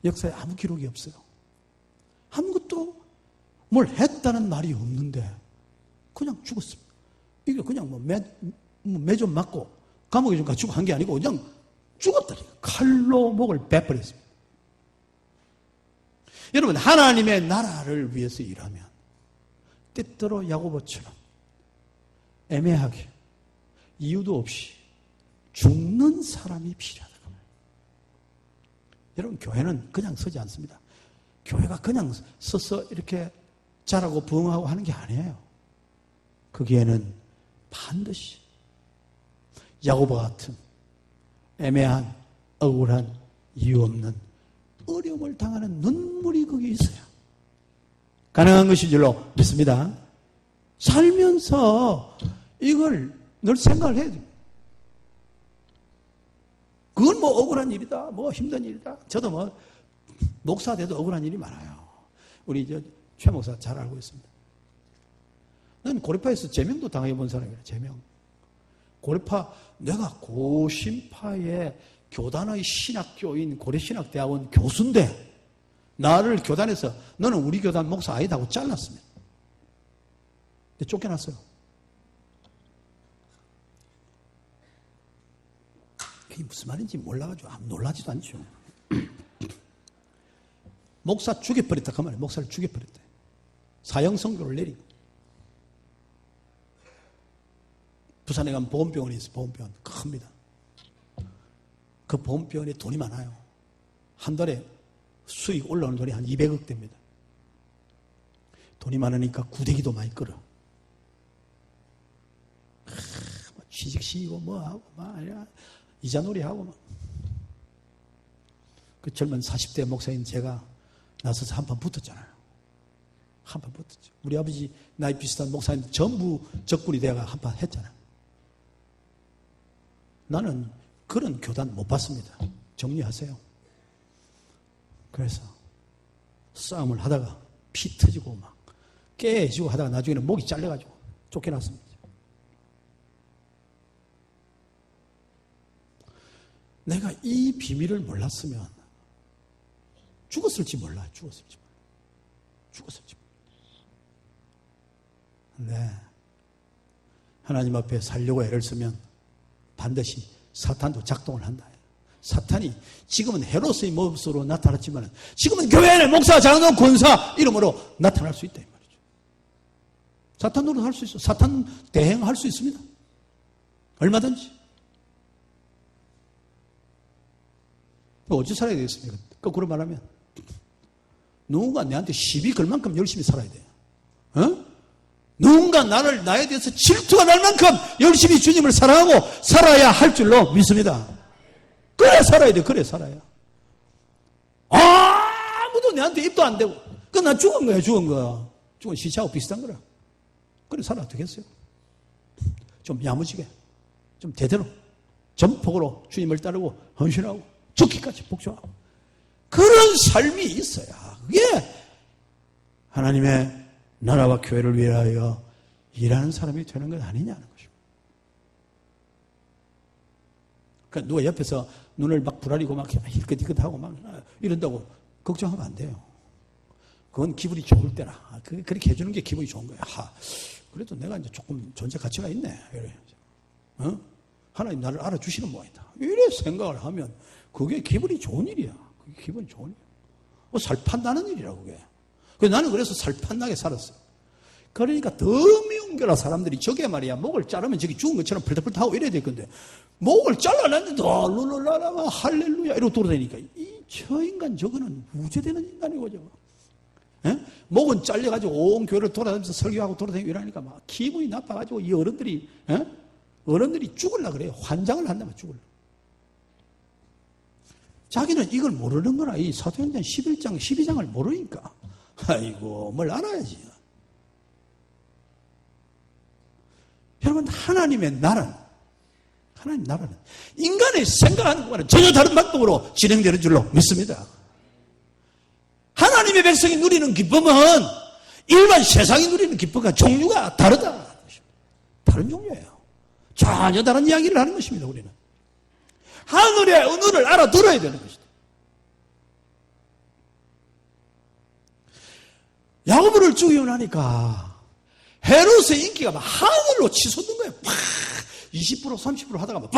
역사에 아무 기록이 없어요. 아무것도 뭘 했다는 말이 없는데 그냥 죽었습니다. 이게 그냥 매좀 맞고 감옥에 좀 갇히고 한 게 아니고 그냥 죽었다니까. 칼로 목을 베버렸습니다. 여러분, 하나님의 나라를 위해서 일하면 때때로 야고보처럼 애매하게 이유도 없이 죽는 사람이 필요하다. 여러분, 교회는 그냥 서지 않습니다. 교회가 그냥 서서 이렇게 잘하고 부흥하고 하는 게 아니에요. 거기에는 반드시 야고보와 같은 애매한, 억울한, 이유 없는 어려움을 당하는 눈물이 거기에 있어요. 가능한 것인 줄로 믿습니다. 살면서 이걸 늘 생각을 해야 돼요. 그건 뭐 억울한 일이다, 뭐 힘든 일이다. 저도 뭐 목사 돼도 억울한 일이 많아요. 우리 최 목사 잘 알고 있습니다. 나는 고려파에서 제명도 당해본 사람이에요. 제명. 고려파, 내가 고신파의 교단의 신학교인 고려신학대학원 교수인데 나를 교단에서 너는 우리 교단 목사 아니다고 잘랐습니다. 근데 쫓겨났어요. 그게 무슨 말인지 몰라가지고 놀라지도 않죠. 목사 죽여버렸다 그 말이에요. 목사를 죽여버렸다. 사형선고를 내리고. 부산에 가면 보험병원이 있어요. 보험병원 큽니다. 그 보험병원에 돈이 많아요. 한 달에 수익 올라오는 돈이 한 200억 됩니다. 돈이 많으니까 구대기도 많이 끌어. 취직시키고 뭐하고 막 이자놀이 하고 막. 그 젊은 40대 목사인 제가 나서서 한판 붙었잖아요. 한판 붙었죠. 우리 아버지 나이 비슷한 목사님 전부 적군이 되어가 한판 했잖아요. 나는 그런 교단 못 봤습니다. 정리하세요. 그래서 싸움을 하다가 피 터지고 막 깨지고 하다가 나중에는 목이 잘려가지고 쫓겨났습니다. 내가 이 비밀을 몰랐으면 죽었을지 몰라요. 죽었을지 몰라요. 네. 하나님 앞에 살려고 애를 쓰면 반드시 사탄도 작동을 한다. 사탄이 지금은 헤롯의 모습으로 나타났지만 지금은 교회 목사, 장로, 권사 이름으로 나타날 수 있다 이 말이죠. 사탄 노릇할 수 있어. 사탄 대행할 수 있습니다. 얼마든지. 어찌 살아야 되겠습니까? 거꾸로 말하면 누군가 내한테 시비 걸 만큼 열심히 살아야 돼요. 어? 누군가 나에 대해서 질투가 날 만큼 열심히 주님을 사랑하고 살아야 할 줄로 믿습니다. 그래 살아야 돼. 그래 살아야. 아무도 내한테 입도 안 대고. 그건 나 죽은 거야. 죽은 시체하고 비슷한 거라. 그래 살아 되겠어요? 좀 야무지게, 좀 대대로, 전폭으로 주님을 따르고 헌신하고 죽기까지 복종하고 그런 삶이 있어야 그게 하나님의 나라와 교회를 위하여 일하는 사람이 되는 것 아니냐는 것입니다. 그러니까 누가 옆에서 눈을 막 부라리고 막 힐끗힐끗하고 막 이런다고 걱정하면 안 돼요. 그건 기분이 좋을 때라. 그렇게 해주는 게 기분이 좋은 거야. 그래도 내가 이제 조금 존재 가치가 있네. 이래. 하나님 나를 알아주시는 모양이다. 이래 생각을 하면 그게 기분이 좋은 일이야. 그게 기분이 좋은 일이야. 살판나는 일이라고 그게. 나는 그래서 살판나게 살았어. 그러니까 더 미운 게라 사람들이 저게 말이야 목을 자르면 저기 죽은 것처럼 펄떡펄떡 하고 이래야 될 건데 목을 잘라냈는데 룰루라라 할렐루야 이러고 돌아다니니까 저 인간 저거는 우죄되는 인간이고 저거. 목은 잘려가지고 온 교회를 돌아다니면서 설교하고 돌아다니고 이러니까 막 기분이 나빠가지고 이 어른들이 죽으려고 그래요. 환장을 한다면 죽으려. 자기는 이걸 모르는 거라. 이 사도행전 11장 12장을 모르니까 아이고 뭘 알아야지. 여러분 하나님의 나라는 하나님 나라는 인간의 생각하는 것과는 전혀 다른 방법으로 진행되는 줄로 믿습니다. 하나님의 백성이 누리는 기쁨은 일반 세상이 누리는 기쁨과 종류가 다르다. 다른 종류예요. 전혀 다른 이야기를 하는 것입니다. 우리는 하늘의 은혜를 알아들어야 되는 것이다. 야고보를 죽이고 나니까 헤롯의 인기가 막 하늘로 치솟는 거예요. 팍 20% 30% 하다가 막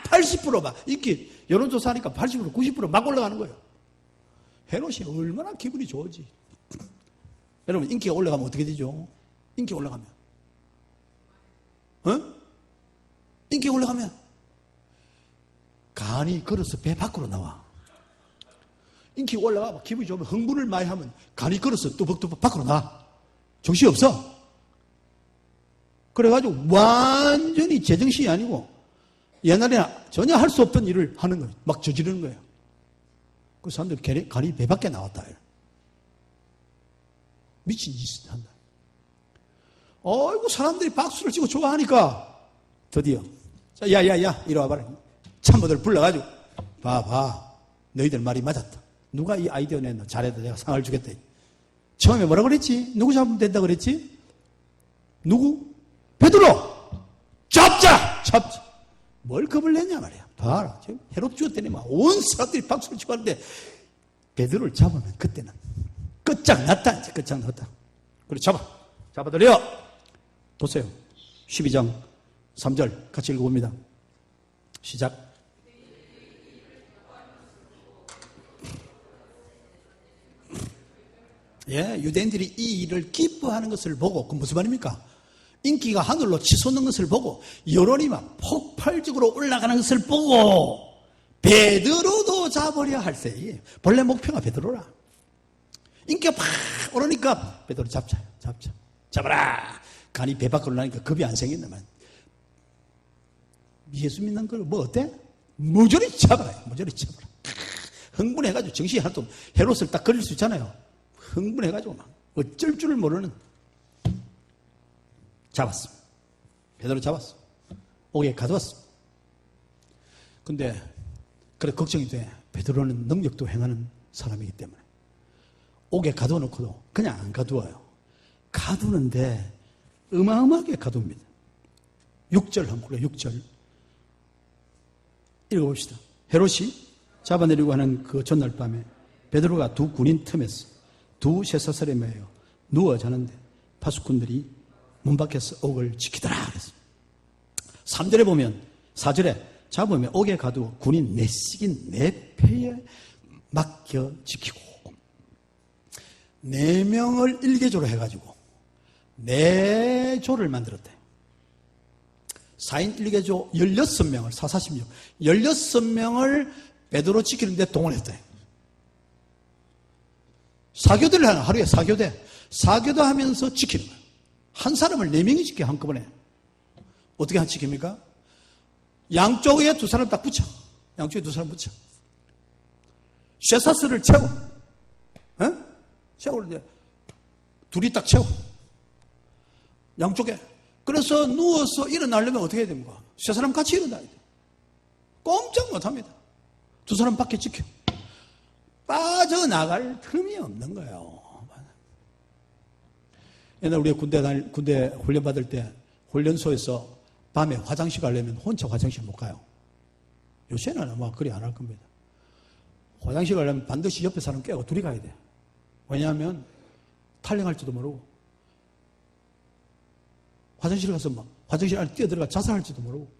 80% 막 인기 여론조사하니까 80% 90% 올라가는 거예요. 헤롯이 얼마나 기분이 좋을지. 여러분 인기가 올라가면 어떻게 되죠? 인기 올라가면 인기 올라가면 간이 걸어서 배 밖으로 나와. 인기 올라가면 기분이 좋으면 흥분을 많이 하면 간이 걸어서 뚜벅뚜벅 밖으로 나와. 정신이 없어. 그래가지고 완전히 제정신이 아니고 옛날에는 전혀 할 수 없던 일을 하는 거예요. 막 저지르는 거예요. 그 사람들 간이 배 밖에 나왔다. 미친 짓을 한다. 어이구 사람들이 박수를 치고 좋아하니까 드디어 자, 야야야 이리 와봐라. 참모들 불러가지고 봐 너희들 말이 맞았다. 누가 이 아이디어 냈나? 잘해도 내가 상을 주겠다. 처음에 뭐라 그랬지? 누구 잡으면 된다 그랬지? 누구? 베드로! 잡자! 뭘 겁을 내냐 말이야. 봐라. 지금 헤롯 죽었더니 막 온 사람들이 박수를 치고 하는데 베드로를 잡으면 그때는 끝장났다. 이제 끝장났다. 그래 잡아들여. 보세요. 12장 3절 같이 읽어봅니다. 시작. 예, 유대인들이 이 일을 기뻐하는 것을 보고, 그 무슨 말입니까? 인기가 하늘로 치솟는 것을 보고, 여론이 막 폭발적으로 올라가는 것을 보고, 베드로도 잡으려 할 때, 본래 목표가 베드로라. 인기가 팍 오르니까, 베드로 잡아라. 간이 배 밖으로 나니까 겁이 안 생긴다만. 예수 믿는 걸 뭐 어때? 무조리 잡아라. 흥분해가지고 정신이 하나도 없고, 헤롯을 딱 걸릴 수 있잖아요. 흥분해가지고 막 어쩔 줄을 모르는. 잡았어. 베드로 잡았어. 옥에 가두었어. 근데 그래 걱정이 돼. 베드로는 능력도 행하는 사람이기 때문에 옥에 가둬놓고도 그냥 안 가두어요. 가두는데 어마어마하게 가둡니다. 6절 한번 볼까요? 6절 읽어봅시다. 헤롯이 잡아내려고 하는 그 전날 밤에 베드로가 두 군인 틈에서 두 쇠사슬에 매여 누워 자는데 파수꾼들이 문 밖에서 옥을 지키더라 그랬어요. 3절에 보면 4절에 잡으면 옥에 가두어 군인 내식인 네 패에 맡겨 지키고 4명을 일개조로 해가지고 4조를 만들었대. 4인 1개조 16명을 446 16명을 베드로 지키는데 동원했대. 사교대를 하는 하루에 사교도 하면서 지키는 거예요. 한 사람을 4명이 지켜 한꺼번에. 어떻게 지킵니까? 양쪽에 2사람 딱 붙여. 양쪽에 2사람 붙여. 쇠사슬을 채워. 채우는데 둘이 딱 채워. 양쪽에. 그래서 누워서 일어나려면 어떻게 해야 됩니까? 3사람 같이 일어나야 돼. 꼼짝 못합니다. 2사람 밖에 지켜. 빠져나갈 틈이 없는 거예요. 옛날 우리 군대 훈련 받을 때 훈련소에서 밤에 화장실 가려면 혼자 화장실 못 가요. 요새는 아마 그리 안 할 겁니다. 화장실 가려면 반드시 옆에 사람 깨고 둘이 가야 돼. 왜냐하면 탈령할지도 모르고 화장실 가서 막 화장실 안에 뛰어들어가 자살할지도 모르고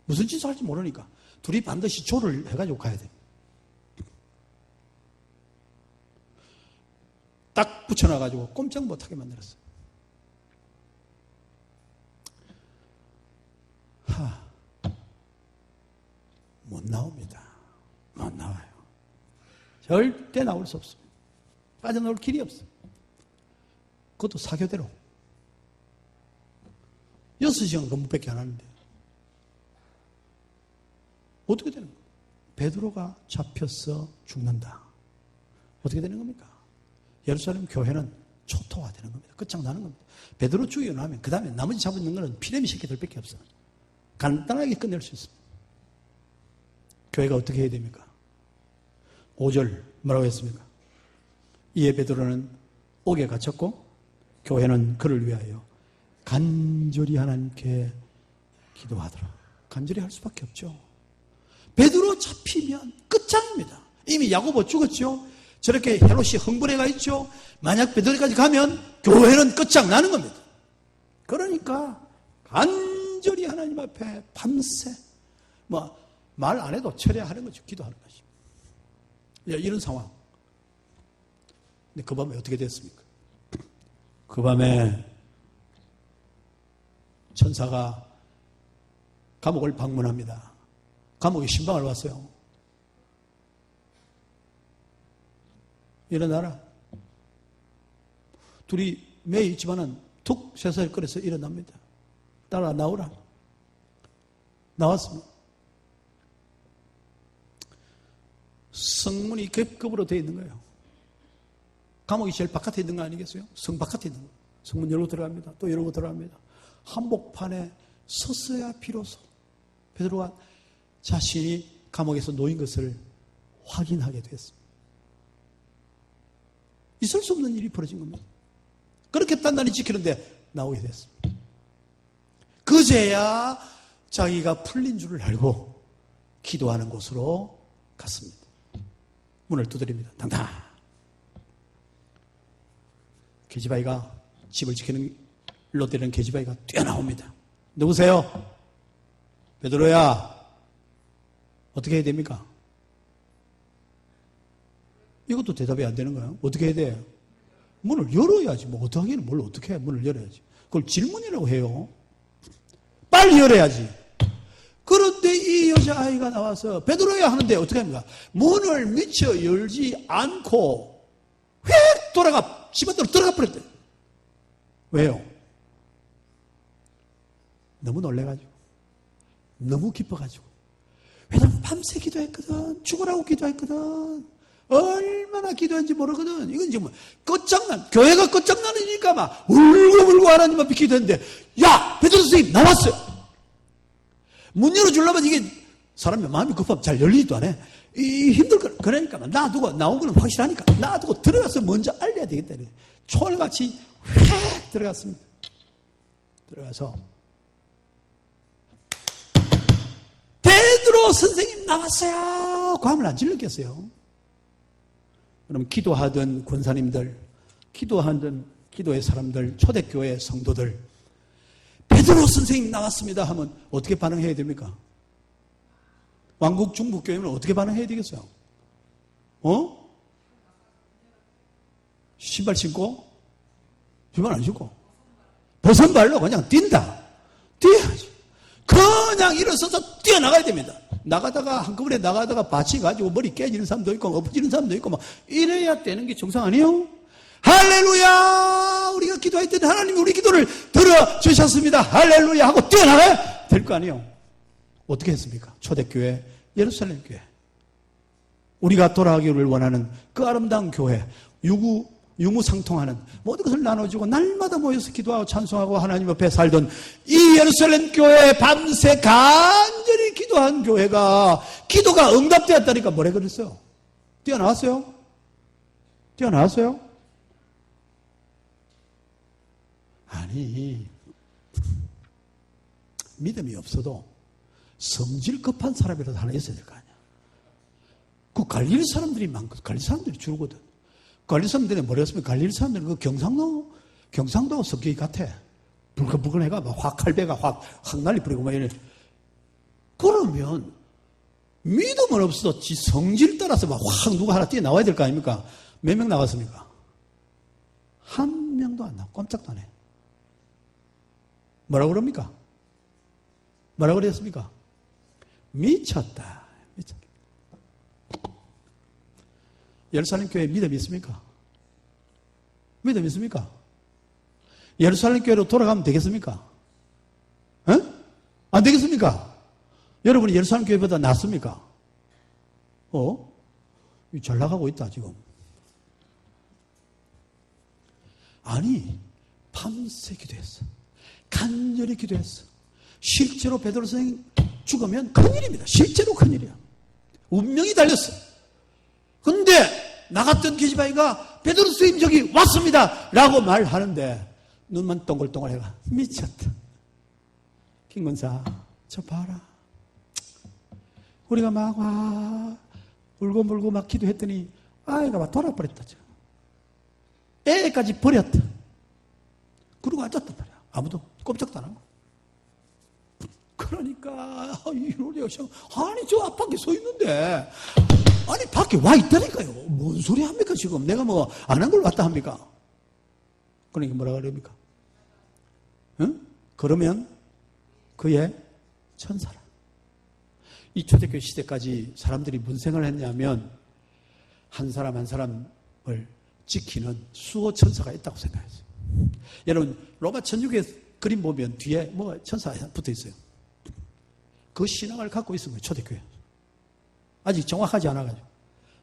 무슨 짓을 할지 모르니까 둘이 반드시 조를 해가지고 가야 돼. 딱 붙여놔가지고 꼼짝 못하게 만들었어. 못 나옵니다. 못 나와요. 절대 나올 수 없습니다. 빠져나올 길이 없어. 그것도 사교대로. 6시간 근무밖에 안 하는데. 어떻게 되는 거예요? 베드로가 잡혀서 죽는다. 어떻게 되는 겁니까? 예루살렘 교회는 초토화되는 겁니다. 끝장나는 겁니다. 베드로 죽이고 나면 그 다음에 나머지 잡은 것은 피레미 새끼들밖에 없어요. 간단하게 끝낼 수 있습니다. 교회가 어떻게 해야 됩니까? 5절 뭐라고 했습니까? 이에 베드로는 옥에 갇혔고 교회는 그를 위하여 간절히 하나님께 기도하더라. 간절히 할 수밖에 없죠. 베드로 잡히면 끝장입니다. 이미 야고보 죽었죠. 저렇게 헤롯이 흥분해가 있죠. 만약 베드로까지 가면 교회는 끝장나는 겁니다. 그러니까 간절히 하나님 앞에 밤새 말 안 해도 철회하는 거죠. 기도하는 것입니다. 이런 상황. 근데 그 밤에 어떻게 됐습니까? 그 밤에 천사가 감옥을 방문합니다. 감옥에 신방을 왔어요. 일어나라. 둘이 매여 있지만은 툭 쇠사를 꺼내서 일어납니다. 따라 나오라. 나왔습니다. 성문이 겹겹으로 되어 있는 거예요. 감옥이 제일 바깥에 있는 거 아니겠어요? 성 바깥에 있는 거예요. 성문 열고 들어갑니다. 또 열고 들어갑니다. 한복판에 섰어야 비로소 베드로가 자신이 감옥에서 놓인 것을 확인하게 됐습니다. 있을 수 없는 일이 벌어진 겁니다. 그렇게 단단히 지키는데 나오게 됐습니다. 그제야 자기가 풀린 줄을 알고 기도하는 곳으로 갔습니다. 문을 두드립니다. 당당. 계집아이가 집을 지키는 롯데는 계집아이가 뛰어나옵니다. 누구세요? 베드로야. 어떻게 해야 됩니까? 이것도 대답이 안 되는 거예요. 어떻게 해야 돼요? 문을 열어야지. 어떻게 하기는 뭘 어떻게 해? 문을 열어야지. 그걸 질문이라고 해요. 빨리 열어야지. 그런데 이 여자아이가 나와서 베드로야 하는데 어떻게 합니까? 문을 미처 열지 않고 휙 돌아가 집안으로 들어가 버렸대요. 왜요? 너무 놀래가지고 너무 기뻐가지고 왜냐면 밤새 기도했거든. 죽으라고 기도했거든. 얼마나 기도했는지 모르거든. 이건 지금 끝장난, 교회가 끝장나는 일이니까 막 울고불고 하나님 앞에 기도했는데 야! 베드로 선생님 나왔어요. 문 열어주려면 이게 사람이 마음이 급하면 잘 열리지도 않아. 힘들 거. 그러니까 놔두고 나온 거는 확실하니까 놔두고 들어가서 먼저 알려야 되겠다. 초월같이 휙 들어갔습니다. 들어가서 베드로 선생님 나왔어요. 그 함을 안 질렀겠어요. 그럼 기도하던 권사님들, 기도하던 기도의 사람들, 초대교회 성도들, 베드로 선생님 나왔습니다 하면 어떻게 반응해야 됩니까? 왕국 중국교회는 어떻게 반응해야 되겠어요? 신발 신고? 신발 안 신고? 벗은 발로 그냥 뛴다. 뛰어야지. 그냥 일어서서 뛰어나가야 됩니다. 나가다가 한꺼번에 나가다가 받치 가지고 머리 깨지는 사람도 있고 엎어지는 사람도 있고 막 이래야 되는 게 정상 아니에요? 할렐루야! 우리가 기도했더니 하나님이 우리 기도를 들어주셨습니다. 할렐루야! 하고 뛰어나가야 될 거 아니에요? 어떻게 했습니까? 초대교회, 예루살렘 교회. 우리가 돌아가기를 원하는 그 아름다운 교회, 유무상통하는 모든 것을 나눠주고 날마다 모여서 기도하고 찬송하고 하나님 앞에 살던 이 예루살렘 교회 밤새 간절히 기도한 교회가 기도가 응답되었다니까 뭐래 그랬어요? 뛰어나왔어요? 뛰어나왔어요? 아니, 믿음이 없어도 성질 급한 사람이라도 하나 있어야 될 거 아니야. 그 갈릴 사람들이 많거든. 갈릴 사람들이 줄거든. 갈릴 사람들이 뭐라 했습니까? 갈릴 사람들은 그 경상도 성격이 같아. 불끈불끈해가 막 확 칼배가 확 날리 뿌리고 막 이래. 그러면 믿음은 없어도 지 성질 따라서 막 확 누가 하나 뛰어나와야 될 거 아닙니까? 몇 명 나왔습니까? 한 명도 안 나와. 꼼짝도 안 해. 뭐라고 그럽니까? 뭐라고 그랬습니까? 미쳤다. 미쳤다. 예루살렘 교회에 믿음이 있습니까? 믿음이 있습니까? 예루살렘 교회로 돌아가면 되겠습니까? 안 되겠습니까? 여러분이 예루살렘 교회보다 낫습니까? 잘 나가고 있다 지금. 아니, 밤새 기도했어. 간절히 기도했어. 실제로 베드로 선생님 죽으면 큰일입니다. 실제로 큰일이야. 운명이 달렸어. 근데 나갔던 계집아이가 베드로 스님 저기 왔습니다 라고 말하는데 눈만 동글동글 해가 미쳤다. 김건사 저 봐라. 우리가 막 울고불고 막 기도했더니 아이가 막 돌아버렸다. 애까지 버렸다. 그러고 앉았단 말이야. 아무도 꼼짝도 안 하고. 그러니까 이러려 아니 저 앞밖에 서 있는데 아니 밖에 와 있다니까요. 뭔 소리 합니까 지금. 내가 뭐 안 한 걸 왔다 합니까? 그러니까 뭐라 그럽니까? 응? 그러면 그의 천사라. 이 초대교회 시대까지 사람들이 무슨 생각을 했냐면 한 사람 한 사람을 지키는 수호 천사가 있다고 생각했어요. 여러분 로마 천주교 그림 보면 뒤에 뭐 천사 붙어 있어요. 그 신앙을 갖고 있는 거예요. 초대교회. 아직 정확하지 않아가지고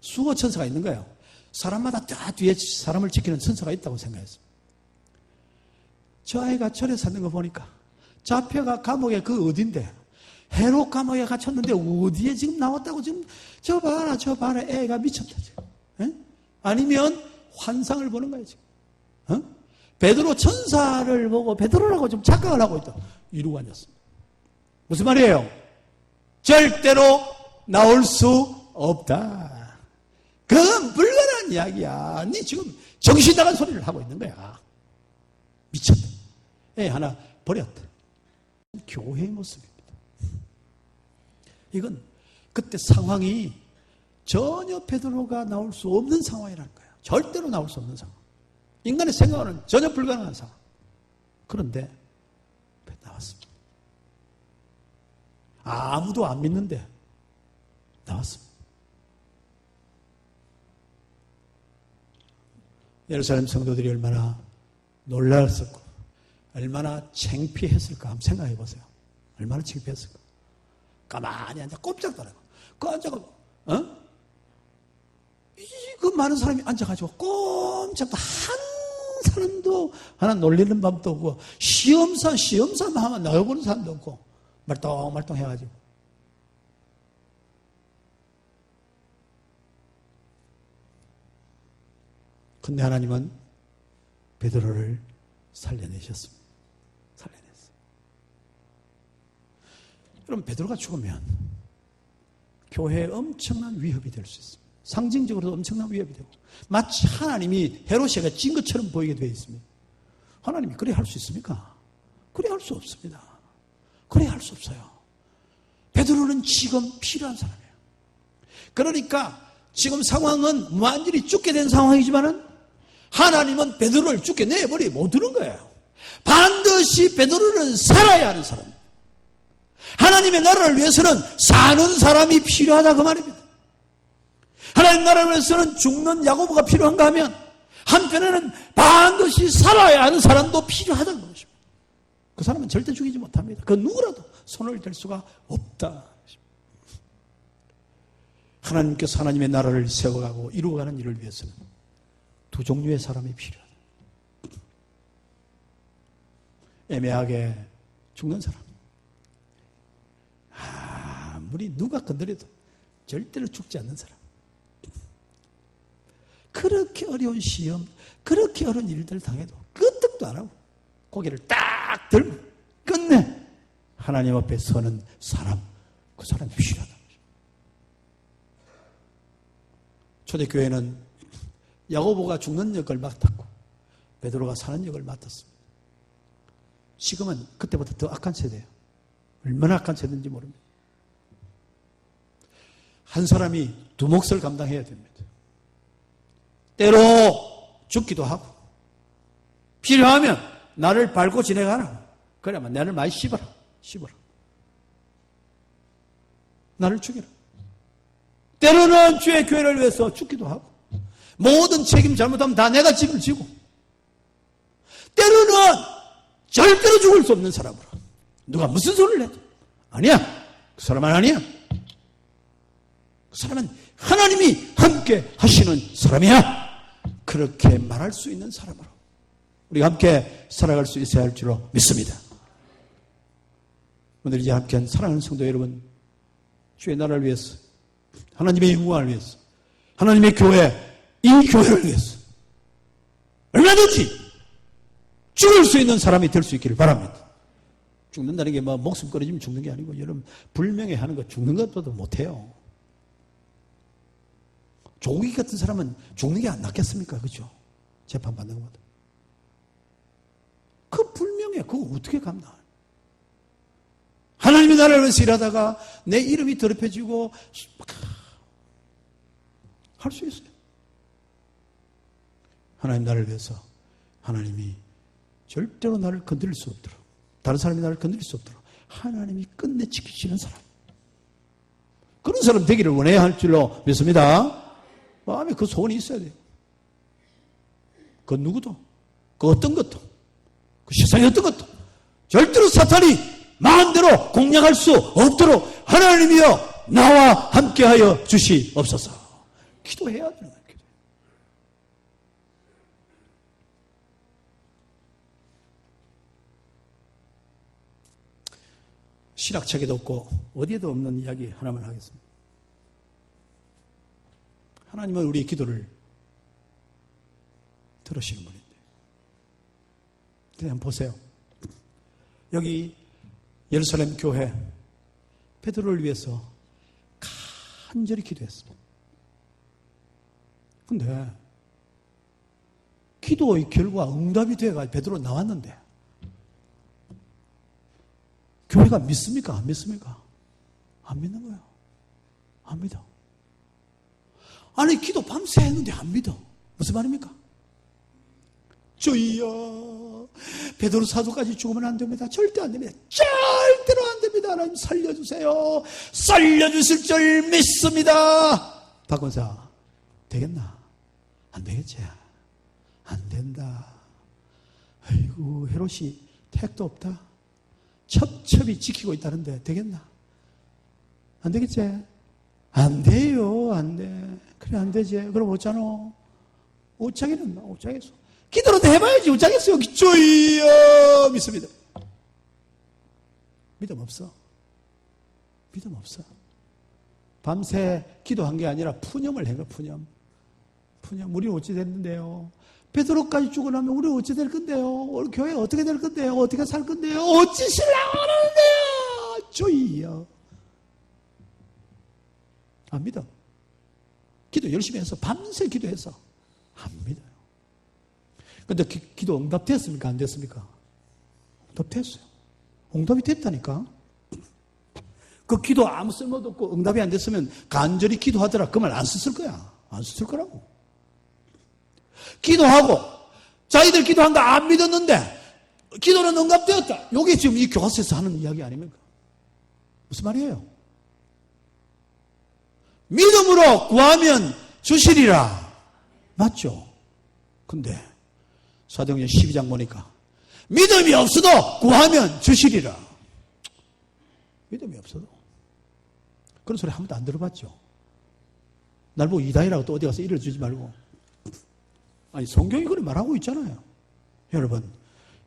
수호 천사가 있는 거예요. 사람마다 다 뒤에 사람을 지키는 천사가 있다고 생각했어요. 저 아이가 절에 사는 거 보니까 잡혀가 감옥에 그 어딘데 헤롯 감옥에 갇혔는데 어디에 지금 나왔다고 지금 저 봐라 애가 미쳤다 지금. 에? 아니면 환상을 보는 거예요 지금. 어? 베드로 천사를 보고 베드로라고 좀 착각을 하고 있다. 이루고 앉았습니다. 무슨 말이에요? 절대로 나올 수 없다. 그건 불가능한 이야기야. 네 지금 정신 나간 소리를 하고 있는 거야. 미쳤다. 애 하나 버렸다. 교회의 모습입니다. 이건 그때 상황이 전혀 베드로가 나올 수 없는 상황이라는 거예요. 절대로 나올 수 없는 상황. 인간의 생각은 전혀 불가능한 상황. 그런데 나왔습니다. 아무도 안 믿는데 나왔습니다. 예루살렘 성도들이 얼마나 놀랐었고 얼마나 창피했을까 한번 생각해 보세요. 얼마나 창피했을까. 가만히 앉아 꼼짝도 안 하고 그 앉아가지고 그 많은 사람이 앉아가지고 꼼짝도 한 사람도 하나 놀리는 밤도 없고 시험삼 하면 나가보는 사람도 없고 말똥말똥 해가지고 근데 하나님은 베드로를 살려내셨습니다. 살려냈어요. 여러분 베드로가 죽으면 교회에 엄청난 위협이 될 수 있습니다. 상징적으로도 엄청난 위협이 되고 마치 하나님이 헤롯에게 찐 것처럼 보이게 되어 있습니다. 하나님이 그래 할 수 있습니까? 그래 할 수 없습니다. 그래 할 수 없어요. 베드로는 지금 필요한 사람이에요. 그러니까 지금 상황은 완전히 죽게 된 상황이지만은 하나님은 베드로를 죽게 내버려 못 두는 거예요. 반드시 베드로는 살아야 하는 사람. 하나님의 나라를 위해서는 사는 사람이 필요하다 그 말입니다. 하나님 나라를 위해서는 죽는 야고보가 필요한가 하면 한편에는 반드시 살아야 하는 사람도 필요하다는 것입니다. 그 사람은 절대 죽이지 못합니다. 그 누구라도 손을 댈 수가 없다. 하나님께서 하나님의 나라를 세워가고 이루어가는 일을 위해서는 두 종류의 사람이 필요하다. 애매하게 죽는 사람. 아무리 누가 건드려도 절대로 죽지 않는 사람. 그렇게 어려운 시험, 그렇게 어려운 일들 당해도 끄떡도 안 하고 고개를 딱 들고 끝내 하나님 앞에 서는 사람, 그 사람이 필요하다. 초대교회는 야고보가 죽는 역을 맡았고 베드로가 사는 역을 맡았습니다. 지금은 그때보다 더 악한 세대예요. 얼마나 악한 세대인지 모릅니다. 한 사람이 두 몫을 감당해야 됩니다. 때로 죽기도 하고 필요하면 나를 밟고 지나가라. 그러면 나를 많이 씹어라. 나를 죽여라. 때로는 주의 교회를 위해서 죽기도 하고 모든 책임 잘못하면 다 내가 짐을 지고 때로는 절대로 죽을 수 없는 사람으로 누가 무슨 소리를 해도 아니야. 그 사람은 아니야. 그 사람은 하나님이 함께 하시는 사람이야. 그렇게 말할 수 있는 사람으로 우리가 함께 살아갈 수 있어야 할 줄로 믿습니다. 오늘 이제 함께한 사랑하는 성도 여러분, 주의 나라를 위해서 하나님의 영광을 위해서, 하나님의 교회, 이 교회를 위해서 얼마든지 죽을 수 있는 사람이 될 수 있기를 바랍니다. 죽는다는 게 뭐 목숨 끊어지면 죽는 게 아니고 여러분 불명예 하는 거 죽는 것보다 못해요. 조기 같은 사람은 죽는 게 안 낫겠습니까? 그렇죠? 재판받는 것보다. 그 불명예 그거 어떻게 감당? 하나님이 나를 위해서 일하다가 내 이름이 더럽혀지고 할 수 있어요. 하나님 나를 위해서 하나님이 절대로 나를 건드릴 수 없도록, 다른 사람이 나를 건드릴 수 없도록 하나님이 끝내 지키시는 사람, 그런 사람 되기를 원해야 할 줄로 믿습니다. 마음에 그 소원이 있어야 돼요. 그 누구도, 그 어떤 것도, 그 세상의 어떤 것도 절대로 사탄이 마음대로 공략할 수 없도록 하나님이여 나와 함께하여 주시옵소서. 기도해야 되는 거예요. 기도. 신학책에도 없고 어디에도 없는 이야기 하나만 하겠습니다. 하나님은 우리의 기도를 들으시는 분인데, 그냥 보세요. 여기 예루살렘 교회 베드로를 위해서 간절히 기도했습니다. 근데 기도의 결과 응답이 돼가 베드로 나왔는데 교회가 믿습니까? 안 믿습니까? 안 믿는 거예요. 안 믿어. 아니 기도 밤새 했는데 안 믿어. 무슨 말입니까? 주여 베드로 사도까지 죽으면 안 됩니다. 절대 안 됩니다. 절대로 안 됩니다. 하나님 살려주세요. 살려주실 줄 믿습니다. 박원사 되겠나? 안 되겠지. 안 된다. 아이고 헤롯이 택도 없다. 첩첩이 지키고 있다는데 되겠나? 안 되겠지? 안 돼요. 안 돼. 그래 안 되지. 그럼 어쩌노? 어쩌겠나? 어쩌겠어. 기도라도 해봐야지. 어쩌겠어요. 주여 믿습니다. 믿음 없어. 믿음 없어. 밤새 기도한 게 아니라 푸념을 한 거야. 푸념. 우리 어찌 됐는데요? 베드로까지 죽어나면 우리 어찌 될 건데요? 우리 교회 어떻게 될 건데요? 어떻게 살 건데요? 어찌 신라고 하는데요? 주여. 안 믿어. 기도 열심히 해서 밤새 기도해서 안 믿어요. 근데 기도 응답됐습니까? 안 됐습니까? 응답됐어요. 응답이 됐다니까. 그 기도 아무 쓸모도 없고 응답이 안 됐으면 간절히 기도하더라 그 말 안 썼을 거야. 안 썼을 거라고. 기도하고 자기들 기도한 거 안 믿었는데 기도는 응답되었다. 이게 지금 이 교과서에서 하는 이야기 아닙니까? 무슨 말이에요? 믿음으로 구하면 주시리라. 맞죠? 근데 사도행전 12장 보니까 믿음이 없어도 구하면 주시리라. 믿음이 없어도. 그런 소리 한 번도 안 들어봤죠? 날 보고 이다희라고 또 어디 가서 일을 주지 말고. 아니 성경이 그렇게 말하고 있잖아요. 여러분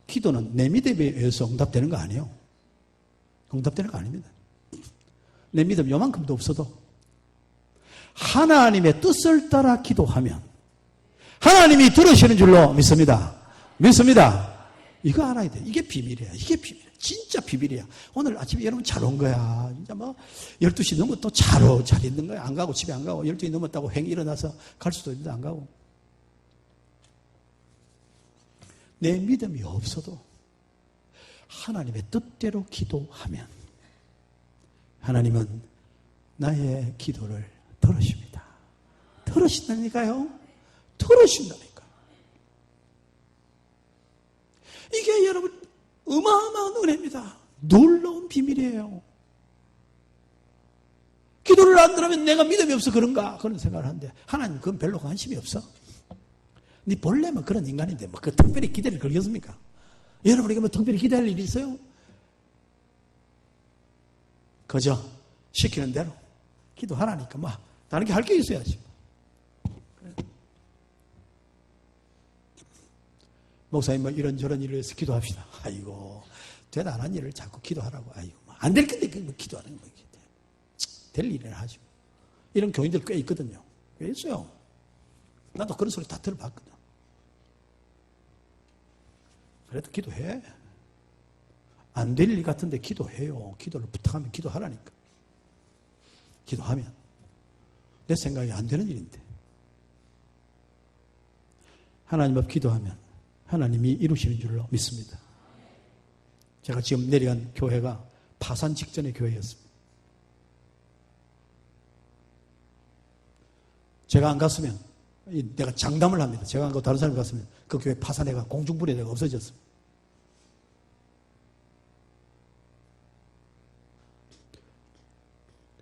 기도는 내 믿음에 의해서 응답되는 거 아니에요. 응답되는 거 아닙니다. 내 믿음 요만큼도 없어도 하나님의 뜻을 따라 기도하면 하나님이 들으시는 줄로 믿습니다. 믿습니다. 이거 알아야 돼. 이게 비밀이야. 이게 비밀이야. 진짜 비밀이야. 오늘 아침에 여러분 잘 온 거야. 진짜 뭐 12시 넘어 또 잘 있는 거야. 안 가고 집에 안 가고 12시 넘었다고 횡 일어나서 갈 수도 있는데 안 가고. 내 믿음이 없어도 하나님의 뜻대로 기도하면 하나님은 나의 기도를 들으십니다. 들으신다니까요. 들으신다니까요. 이게 여러분 어마어마한 은혜입니다. 놀라운 비밀이에요. 기도를 안 들으면 내가 믿음이 없어 그런가 그런 생각을 하는데 하나님 그건 별로 관심이 없어. 네 본래면 그런 인간인데 뭐 그 특별히 기대를 걸겠습니까? 여러분에게 뭐 특별히 기대할 일이 있어요? 그저 시키는 대로 기도하라니까 뭐 다른 게 할 게 있어야지. 목사님 뭐 이런저런 일을 해서 기도합시다. 아이고 되다 안 한 일을 자꾸 기도하라고. 아이고 뭐 안 될 건데 뭐 기도하는 거 될 일이나 하죠. 이런 교인들 꽤 있거든요. 꽤 있어요. 나도 그런 소리 다 들어봤거든. 그래도 기도해. 안 될 일 같은데 기도해요. 기도를 부탁하면 기도하라니까. 기도하면. 내 생각에 안 되는 일인데. 하나님 앞 기도하면 하나님이 이루시는 줄로 믿습니다. 제가 지금 내려간 교회가 파산 직전의 교회였습니다. 제가 안 갔으면, 내가 장담을 합니다. 제가 안 가고 다른 사람이 갔으면 그 교회 파산해가 공중분해가 없어졌습니다.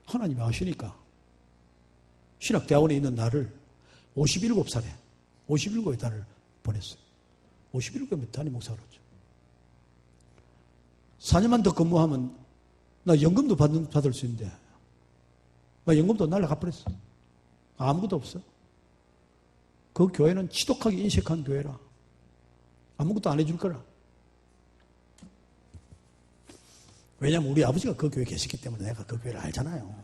하나님이 아시니까 신학대학원에 있는 나를 57살에 57의 달을 보냈어요. 57의 단임 목사로 했죠. 4년만 더 근무하면 나 연금도 받을 수 있는데 나 연금도 날라가 버렸어. 아무것도 없어. 그 교회는 지독하게 인색한 교회라. 아무것도 안 해줄 거라. 왜냐하면 우리 아버지가 그 교회에 계셨기 때문에 내가 그 교회를 알잖아요.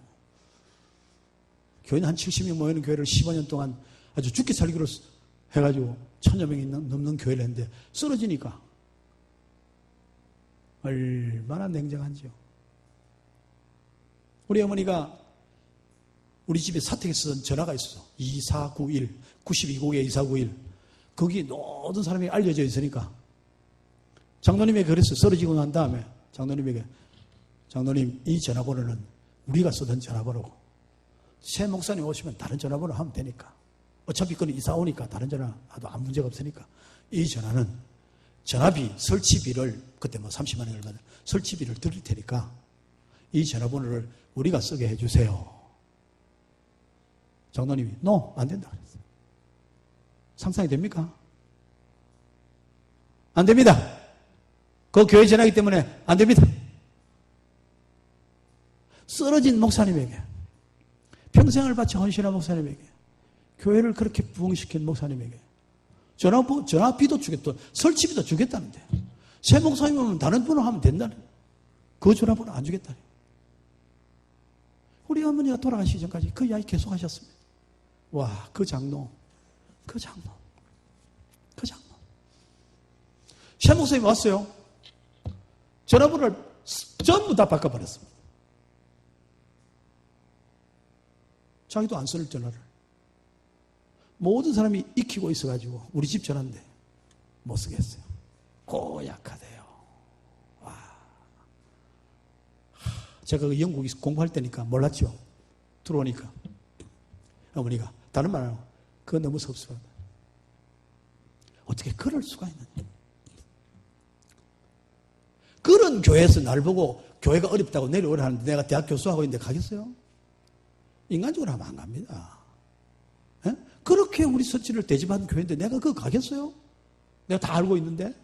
교회는 한 70명 모이는 교회를 15년 동안 아주 죽기 살기로 해가지고 1000여 명이 넘는 교회를 했는데 쓰러지니까 얼마나 냉정한지요. 우리 어머니가 우리 집에 사택에 쓰던 전화가 있었어. 2491, 92국에 2491. 거기 모든 사람이 알려져 있으니까 장로님에게 그랬어요. 쓰러지고 난 다음에 장로님에게, 장로님 이 전화번호는 우리가 쓰던 전화번호고 새 목사님 오시면 다른 전화번호 하면 되니까 어차피 그건 이사 오니까 다른 전화 하도 아무 문제가 없으니까 이 전화는 전화비 설치비를 그때 뭐 30만 원 얼마 설치비를 드릴 테니까 이 전화번호를 우리가 쓰게 해주세요. 장로님이 안 된다 그랬어요. 상상이 됩니까? 안 됩니다. 그 교회 전화기 때문에 안 됩니다. 쓰러진 목사님에게, 평생을 바쳐 헌신한 목사님에게, 교회를 그렇게 부흥시킨 목사님에게 전화비도 주겠다, 설치비도 주겠다는데 새 목사님 오면 다른 번호 하면 된다는, 그 전화번호 안 주겠다니. 우리 어머니가 돌아가시기 전까지 그 이야기 계속 하셨습니다. 와, 그 장로. 새 목사님이 왔어요. 전화번호를 전부 다 바꿔버렸습니다. 자기도 안 쓸 전화를. 모든 사람이 익히고 있어가지고 우리 집 전화인데 못 쓰겠어요. 고약하대요. 와. 제가 그 영국에 공부할 때니까 몰랐죠. 들어오니까 어머니가 다른 말 안 하고 그거 너무 섭섭하다. 어떻게 그럴 수가 있느냐. 그런 교회에서 날 보고 교회가 어렵다고 내려오라 하는데 내가 대학 교수하고 있는데 가겠어요? 인간적으로 하면 안 갑니다. 에? 그렇게 우리 서치를 대접하는 교회인데 내가 그거 가겠어요? 내가 다 알고 있는데?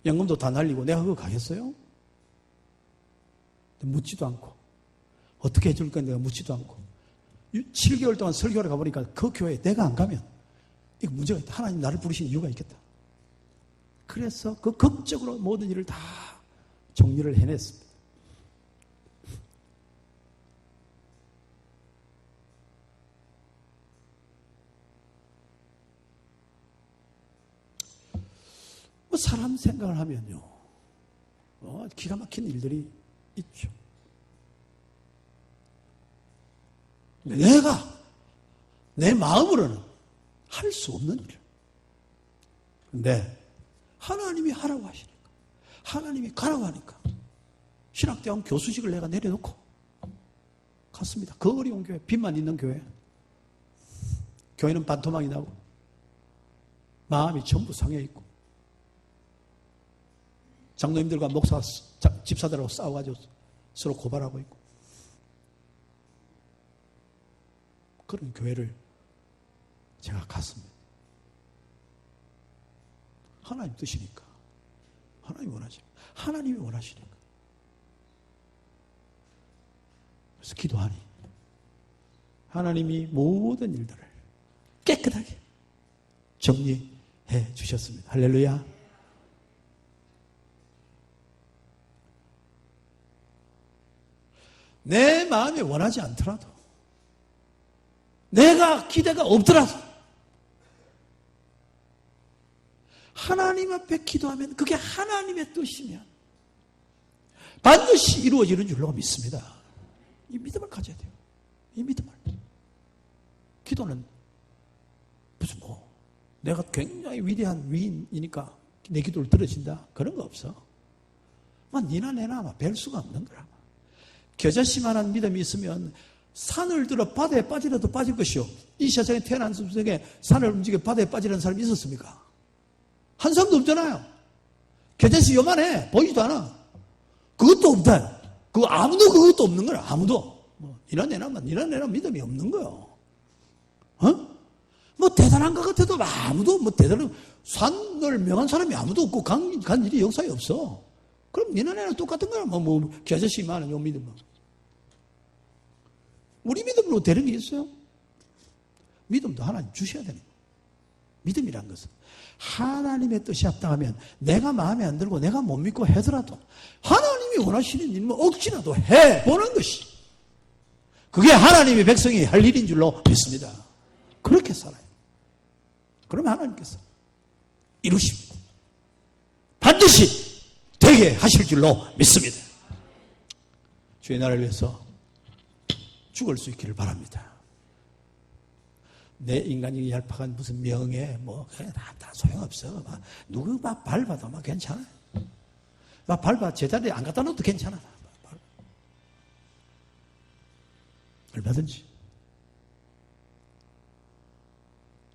연금도 다 날리고 내가 그거 가겠어요? 묻지도 않고 어떻게 해줄 건지 내가 묻지도 않고 7개월 동안 설교를 가보니까 그 교회에 내가 안 가면 이거 문제가 있다. 하나님 나를 부르신 이유가 있겠다. 그래서 그 극적으로 모든 일을 다 정리를 해냈습니다. 뭐 사람 생각을 하면요, 기가 막힌 일들이 있죠. 내가 내 마음으로는 할 수 없는 일. 근데 하나님이 하라고 하시니까, 하나님이 가라고 하니까 신학대학 교수직을 내가 내려놓고 갔습니다. 그 어려운 교회, 빚만 있는 교회. 교회는 반토막이 나고 마음이 전부 상해 있고 장로님들과 목사, 집사들하고 싸워가지고 서로 고발하고 있고 그런 교회를 제가 갔습니다. 하나님 뜻이니까. 하나님이 원하지. 하나님이 원하시니까. 그래서 기도하니 하나님이 모든 일들을 깨끗하게 정리해 주셨습니다. 할렐루야. 내 마음에 원하지 않더라도, 내가 기대가 없더라도 하나님 앞에 기도하면 그게 하나님의 뜻이면 반드시 이루어지는 줄로 믿습니다. 이 믿음을 가져야 돼요. 이 믿음을. 기도는 무슨 내가 굉장히 위대한 위인이니까 내 기도를 들어진다 그런 거 없어. 니나 내나 별 수가 없는 거라. 겨자씨만한 믿음이 있으면 산을 들어 바다에 빠지라도 빠질 것이요. 이 세상에 태어난 속에 산을 움직여 바다에 빠지라는 사람이 있었습니까? 한 사람도 없잖아요. 겨자씨 요만해. 보이지도 않아. 그것도 없다. 아무도 그것도 없는 거야. 아무도. 니나 내나 믿음이 없는 거요. 대단한 것 같아도 아무도 대단한 산을 명한 사람이 아무도 없고 간 일이 역사에 없어. 그럼 니나 내나 똑같은 거야. 겨자씨만한 요 믿음은. 우리 믿음으로 되는 게 있어요? 믿음도 하나님 주셔야 되는 거예요. 믿음이란 것은 하나님의 뜻이 합당하면 내가 마음에 안 들고 내가 못 믿고 하더라도 하나님이 원하시는 일은 억지라도 해보는 것이 그게 하나님의 백성이 할 일인 줄로 믿습니다. 그렇게 살아요. 그러면 하나님께서 이루십니다. 반드시 되게 하실 줄로 믿습니다. 주의 나라를 위해서 죽을 수 있기를 바랍니다. 내 인간이 얄팍한 무슨 명예 다 소용없어. 누구 밟아도 괜찮아요. 밟아 제자리에 안 갖다 놓아도 괜찮아. 얼마든지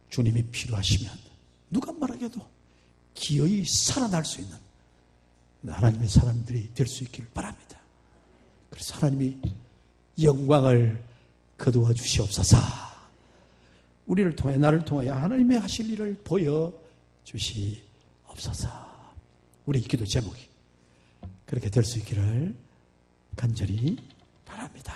주님이 필요하시면 누가 말하게도 기어이 살아날 수 있는 하나님의 사람들이 될 수 있기를 바랍니다. 그래서 하나님이 영광을 거두어 주시옵소서. 우리를 통해 나를 통하여 하나님의 하실 일을 보여 주시옵소서. 우리 기도 제목이 그렇게 될 수 있기를 간절히 바랍니다.